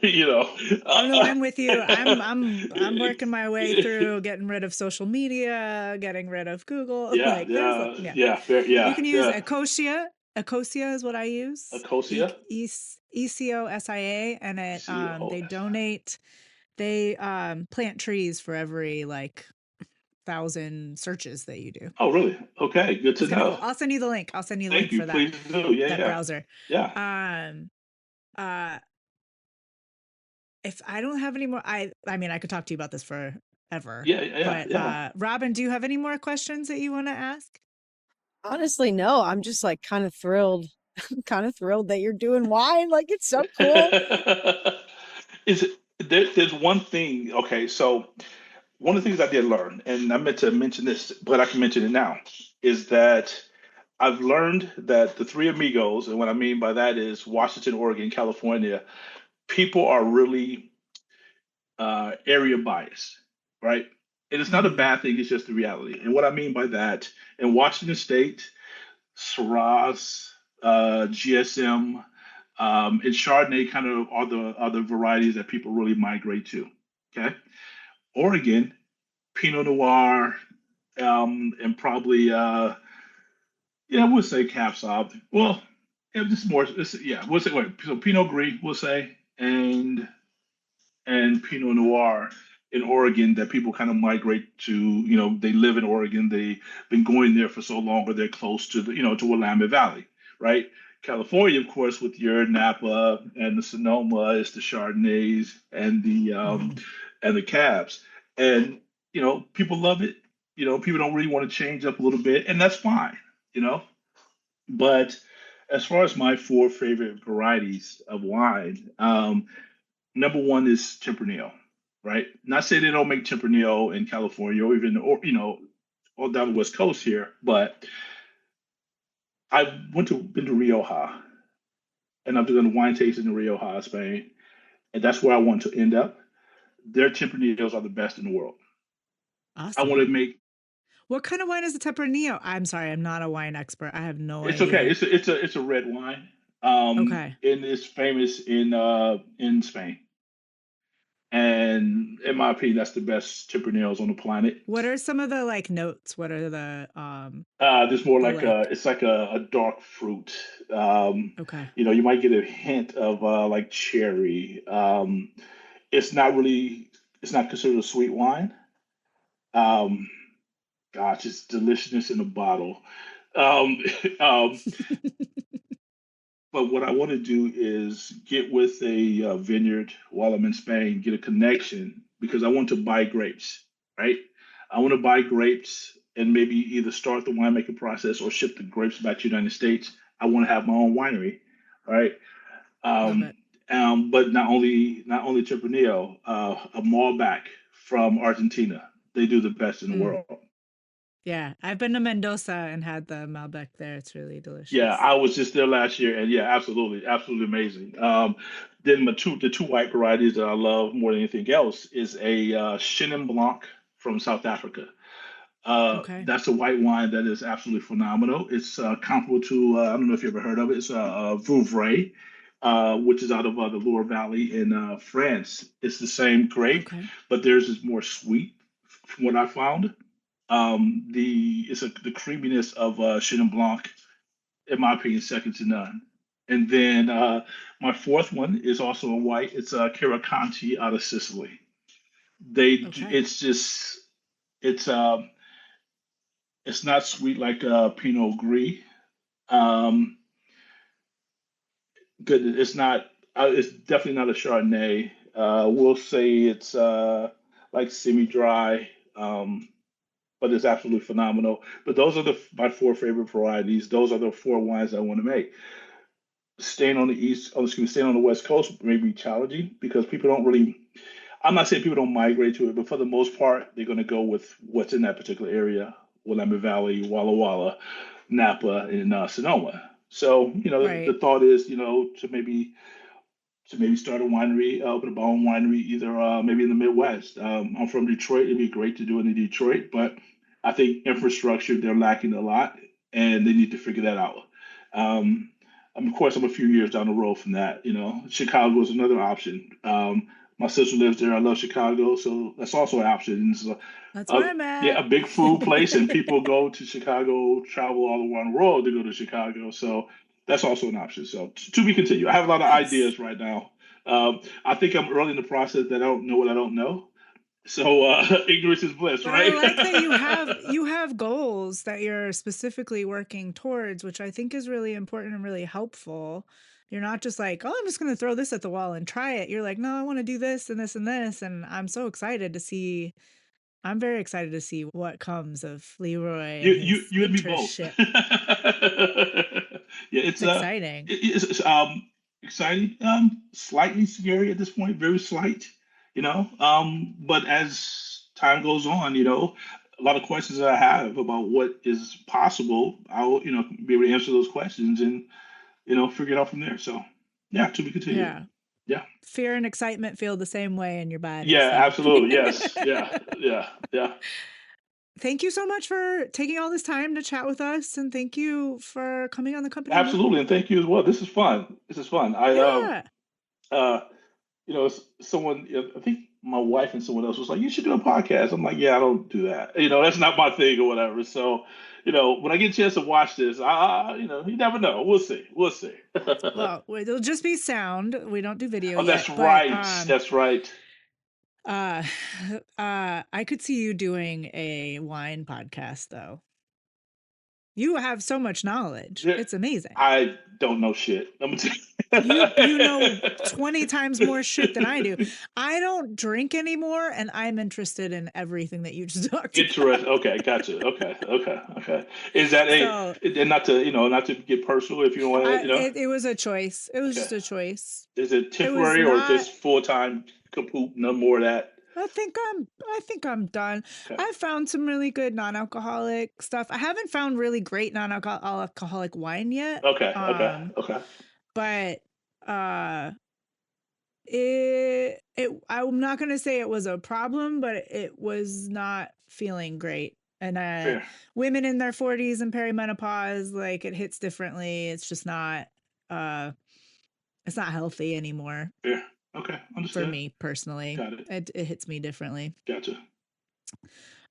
Speaker 2: You know.
Speaker 1: Oh no,
Speaker 2: Uh,
Speaker 1: I'm with you. I'm working my way through getting rid of social media, getting rid of Google.
Speaker 2: Yeah,
Speaker 1: Like
Speaker 2: yeah,
Speaker 1: yeah.
Speaker 2: yeah, fair,
Speaker 1: You
Speaker 2: yeah,
Speaker 1: can use
Speaker 2: yeah.
Speaker 1: Ecosia. Ecosia is what I use.
Speaker 2: Ecosia,
Speaker 1: ECOSIA, and they
Speaker 2: ECOS.
Speaker 1: donate. They plant trees for every like 1,000 searches that you do.
Speaker 2: Oh, really? Okay, good to
Speaker 1: It's kind of
Speaker 2: know.
Speaker 1: cool. I'll send you the link. I'll send you the
Speaker 2: Thank
Speaker 1: link
Speaker 2: you.
Speaker 1: for that
Speaker 2: Please do. Yeah,
Speaker 1: that
Speaker 2: yeah,
Speaker 1: browser.
Speaker 2: yeah,
Speaker 1: Um, uh, if I don't have any more, I mean, I could talk to you about this forever.
Speaker 2: yeah, yeah,
Speaker 1: But
Speaker 2: yeah.
Speaker 1: Robyn, do you have any more questions that you want to ask?
Speaker 3: Honestly, no, I'm just like kind of thrilled, kind of thrilled that you're doing wine. Like it's so cool.
Speaker 2: Is it there's one thing? Okay, so one of the things I did learn, and I meant to mention this, but I can mention it now, is that I've learned that the three amigos, and what I mean by that is Washington, Oregon, California, people are really area biased, right? And it's not a
Speaker 1: Mm-hmm.
Speaker 2: bad thing, it's just the reality. And what I mean by that, in Washington State, Shiraz, GSM, and Chardonnay kind of are the varieties that people really migrate to. Okay. Oregon, Pinot Noir, and probably yeah, we'll say Cab Sauv. Well, yeah, this is more. Yeah, we'll say wait. So Pinot Gris, we'll say, and Pinot Noir in Oregon that people kind of migrate to. You know, they live in Oregon. They've been going there for so long, or they're close to the to Willamette Valley, right? California, of course, with your Napa and the Sonoma, is the Chardonnays
Speaker 1: Mm-hmm.
Speaker 2: and the Cabs, and people love it. People don't really want to change up a little bit, and that's fine. You know, but as far as my four favorite varieties of wine, number one is Tempranillo, right? Not saying they don't make Tempranillo in California or even, or all down the West Coast here, but I been to Rioja, and I've done a wine tasting in Rioja, Spain, and that's where I want to end up. Their Tempranillos are the best in the world. I want
Speaker 1: Awesome.
Speaker 2: to make
Speaker 1: What kind of wine is a Tempranillo? I'm sorry, I'm not a wine expert. I have no
Speaker 2: It's okay.
Speaker 1: idea.
Speaker 2: It's a red wine,
Speaker 1: Okay.
Speaker 2: and it's famous in Spain. And in my opinion, that's the best Tempranillos on the planet.
Speaker 1: What are some of the like notes? What are
Speaker 2: There's more
Speaker 1: the
Speaker 2: like
Speaker 1: like
Speaker 2: it's like a dark fruit.
Speaker 1: okay.
Speaker 2: You might get a hint of like cherry. It's not really it's not considered a sweet wine. Um, Gosh, it's deliciousness in a bottle. Um, um, but what I want to do is get with a vineyard while I'm in Spain, get a connection because I want to buy grapes, right? I want to buy grapes and maybe either start the winemaking process or ship the grapes back to the United States. I want to have my own winery, right?
Speaker 1: Love
Speaker 2: Um,
Speaker 1: it.
Speaker 2: but not only Tempranillo, a Malbec from Argentina. They do the best in the
Speaker 1: Mm.
Speaker 2: world.
Speaker 1: Yeah, I've been to Mendoza and had the Malbec there. It's really
Speaker 2: Yeah,
Speaker 1: delicious.
Speaker 2: I was just there last year, and yeah, absolutely, absolutely amazing. Then the two white varieties that I love more than anything else is a Chenin Blanc from South Africa.
Speaker 1: Okay.
Speaker 2: That's a white wine that is absolutely phenomenal. It's comparable to I don't know if you ever heard of it. It's Vouvray, which is out of the Loire Valley in France. It's the same grape,
Speaker 1: Okay.
Speaker 2: but theirs is more sweet, from what I found. The creaminess of Chenin Blanc in my opinion, second to none. And then my fourth one is also a white. It's Caracanti out of Sicily.
Speaker 1: Okay.
Speaker 2: It's just, it's it's not sweet like Pinot Gris. Um, Good, it's not. It's definitely not a Chardonnay. We'll say it's like semi-dry, but it's absolutely phenomenal. But those are my four favorite varieties. Those are the four wines I want to make. Staying on the staying on the West Coast may be challenging because people don't really. I'm not saying people don't migrate to it, but for the most part, they're going to go with what's in that particular area: Willamette Valley, Walla Walla, Napa, and Sonoma. So, the
Speaker 1: Right.
Speaker 2: thought is, to maybe start a winery, open a own winery, either maybe in the Midwest. I'm from Detroit. It'd be great to do it in Detroit, but I think infrastructure they're lacking a lot, and they need to figure that out. Um, of course, I'm a few years down the road from that. Chicago is another option. My sister lives there. I love Chicago, so that's also an option. So,
Speaker 1: That's where I'm
Speaker 2: yeah,
Speaker 1: at.
Speaker 2: a big food place, and people go to Chicago, travel all around the world to go to Chicago. So that's also an option. So to be continued. I have a lot of
Speaker 1: Nice.
Speaker 2: ideas right now. I think I'm early in the process that I don't know what I don't know. So ignorance is bliss,
Speaker 1: But I
Speaker 2: right?
Speaker 1: like that you have goals that you're specifically working towards, which I think is really important and really helpful. You're not just like, "Oh, I'm just going to throw this at the wall and try it." You're like, "No, I want to do this and this and this." And I'm very excited to see what comes of Leroy
Speaker 2: you
Speaker 1: and
Speaker 2: you
Speaker 1: his
Speaker 2: you and me both.
Speaker 1: vintership.
Speaker 2: Yeah,
Speaker 1: It's exciting.
Speaker 2: it's exciting, slightly scary at this point, very slight, but as time goes on, a lot of questions that I have about what is possible, I'll, be able to answer those questions and, figure it out from there. So, yeah, to be continued.
Speaker 1: Yeah.
Speaker 2: Yeah.
Speaker 1: Fear and excitement feel the same way in your body.
Speaker 2: Yeah,
Speaker 1: So.
Speaker 2: absolutely. Yes. Yeah. Yeah. Yeah.
Speaker 1: Thank you so much for taking all this time to chat with us, and thank you for coming on the company movie.
Speaker 2: Absolutely. And thank you as well. This is fun. This is fun.
Speaker 1: Yeah.
Speaker 2: Uh, someone, I think my wife and someone else was like, you should do a podcast. I'm like, yeah, I don't do that. That's not my thing or whatever. So, when I get a chance to watch this, you never know. We'll see. We'll see.
Speaker 1: Well, it'll just be sound. We don't do video
Speaker 2: Oh,
Speaker 1: yet.
Speaker 2: that's right. That's right.
Speaker 1: I could see you doing a wine podcast, though. You have so much knowledge. It's amazing.
Speaker 2: I don't know shit. I'm gonna tell
Speaker 1: you know 20 times more shit than I do. I don't drink anymore, and I'm interested in everything that you just talked about.
Speaker 2: Interesting. Okay, gotcha. Okay. Is that and not to get personal, if you don't want to,
Speaker 1: it was a choice. It was just a choice.
Speaker 2: Is it temporary or just full time? Kaput, no more of that.
Speaker 1: I think I'm done. Okay. I found some really good non-alcoholic stuff. I haven't found really great non-alcoholic wine yet.
Speaker 2: Okay.
Speaker 1: But I'm not going to say it was a problem, but it was not feeling great. And women in their 40s and perimenopause, like, it hits differently. It's just not it's not healthy anymore.
Speaker 2: Yeah. Okay, understood.
Speaker 1: For me personally,
Speaker 2: got it.
Speaker 1: It hits me differently.
Speaker 2: Gotcha.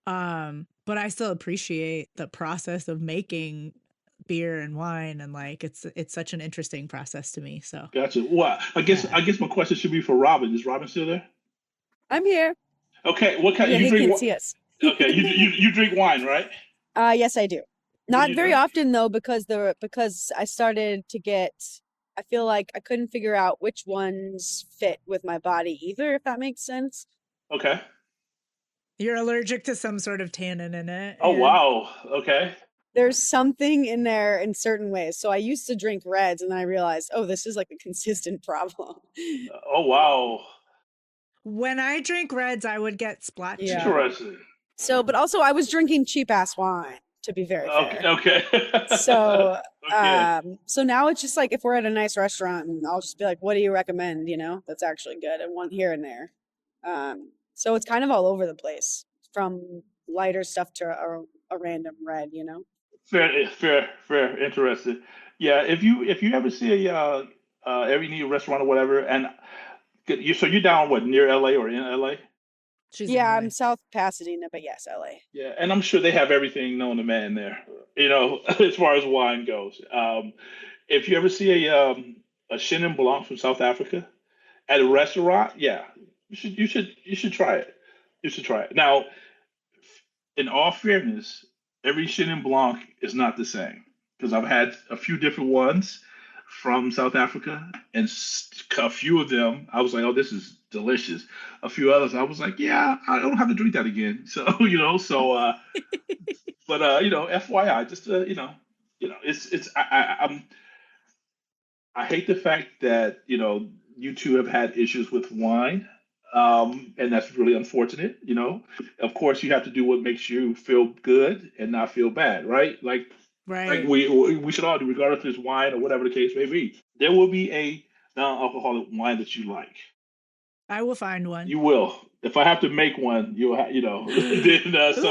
Speaker 1: But I still appreciate the process of making beer and wine, and like it's such an interesting process to me. So
Speaker 2: gotcha. Well, I guess my question should be for Robyn. Is Robyn still there?
Speaker 3: I'm here.
Speaker 2: Okay, what kind?
Speaker 3: Yeah,
Speaker 2: you drink?
Speaker 3: See us.
Speaker 2: Okay, you drink wine, right?
Speaker 3: Yes, I do. Not very often though, because I started to get. I feel like I couldn't figure out which ones fit with my body either, if that makes sense.
Speaker 2: Okay.
Speaker 1: You're allergic to some sort of tannin in it.
Speaker 2: Oh, wow. Okay.
Speaker 3: There's something in there in certain ways. So I used to drink reds, and then I realized, oh, this is like a consistent problem.
Speaker 2: Oh, wow.
Speaker 1: When I drink reds, I would get splotchy.
Speaker 2: Yeah. Interesting.
Speaker 3: So, but also I was drinking cheap ass wine, to be very fair.
Speaker 2: Okay.
Speaker 3: So, so now it's just like, if we're at a nice restaurant, and I'll just be like, what do you recommend? That's actually good, and one here and there. So it's kind of all over the place, from lighter stuff to a random red,
Speaker 2: Fair. Interesting. Yeah. If you ever see every new restaurant or whatever, and you're down near LA or in LA?
Speaker 3: I'm South Pasadena, but yes, LA.
Speaker 2: Yeah, and I'm sure they have everything known to man there, as far as wine goes. If you ever see a Chenin Blanc from South Africa at a restaurant, yeah, you should try it. You should try it. Now, in all fairness, every Chenin Blanc is not the same, because I've had a few different ones from South Africa, and a few of them I was like, oh, this is delicious. A few others I was like, yeah, I don't have to drink that again. So but FYI, just it's I hate the fact that you two have had issues with wine, and that's really unfortunate. Of course, you have to do what makes you feel good and not feel bad, right? Like we should all do, regardless if it's wine or whatever the case may be. There will be a non-alcoholic wine that you like.
Speaker 1: I will find one.
Speaker 2: You will. If I have to make one, then so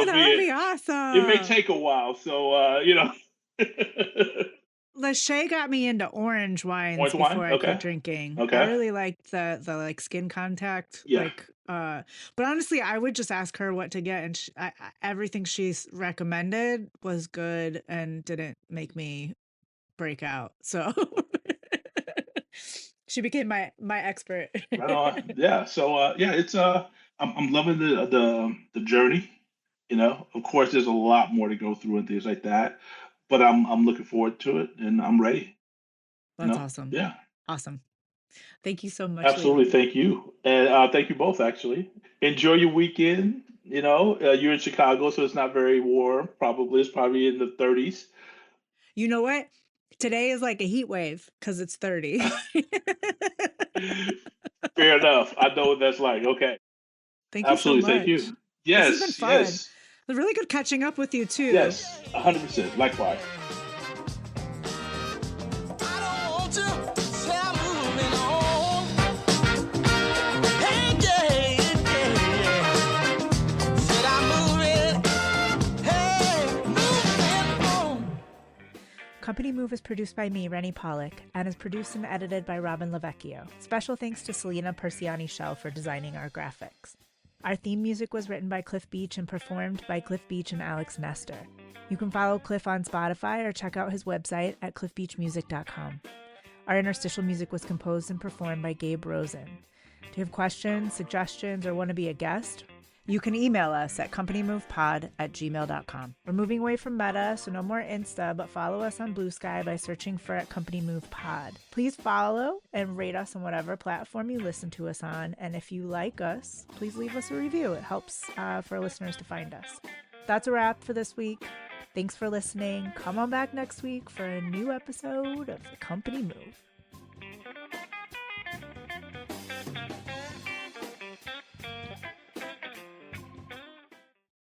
Speaker 1: that would be awesome.
Speaker 2: It may take a while, so
Speaker 1: Lachey got me into orange wines before I quit drinking.
Speaker 2: Okay.
Speaker 1: I really liked the like skin contact.
Speaker 2: Yeah.
Speaker 1: But honestly, I would just ask her what to get, and everything she's recommended was good and didn't make me break out. So she became my expert.
Speaker 2: Right on. Yeah. So it's I'm loving the journey. Of course, there's a lot more to go through and things like that, but I'm looking forward to it, and I'm ready.
Speaker 1: That's awesome.
Speaker 2: Yeah.
Speaker 1: Awesome. Thank you so much.
Speaker 2: Absolutely. Leroy. Thank you. And thank you both, actually. Enjoy your weekend. You're in Chicago, so it's not very warm. It's probably in the 30s.
Speaker 1: You know what? Today is like a heat wave because it's 30.
Speaker 2: Fair enough. I know what that's like. Okay.
Speaker 1: Thank you so much.
Speaker 2: Thank you. Yes,
Speaker 1: This has been fun.
Speaker 2: yes.
Speaker 1: It was really good catching up with you too.
Speaker 2: Yes, 100%. Likewise.
Speaker 1: Company Move is produced by me, Rennie Pollack, and is produced and edited by Robyn Lavecchio. Special thanks to Selena Persiani-Shell for designing our graphics. Our theme music was written by Cliff Beach and performed by Cliff Beach and Alex Nestor. You can follow Cliff on Spotify or check out his website at cliffbeachmusic.com. Our interstitial music was composed and performed by Gabe Rosen. Do you have questions, suggestions, or want to be a guest? You can email us at companymovepod@gmail.com. We're moving away from Meta, so no more Insta, but follow us on Blue Sky by searching for @CompanyMovePod. Please follow and rate us on whatever platform you listen to us on, and if you like us, please leave us a review. It helps for listeners to find us. That's a wrap for this week. Thanks for listening. Come on back next week for a new episode of The Company Move.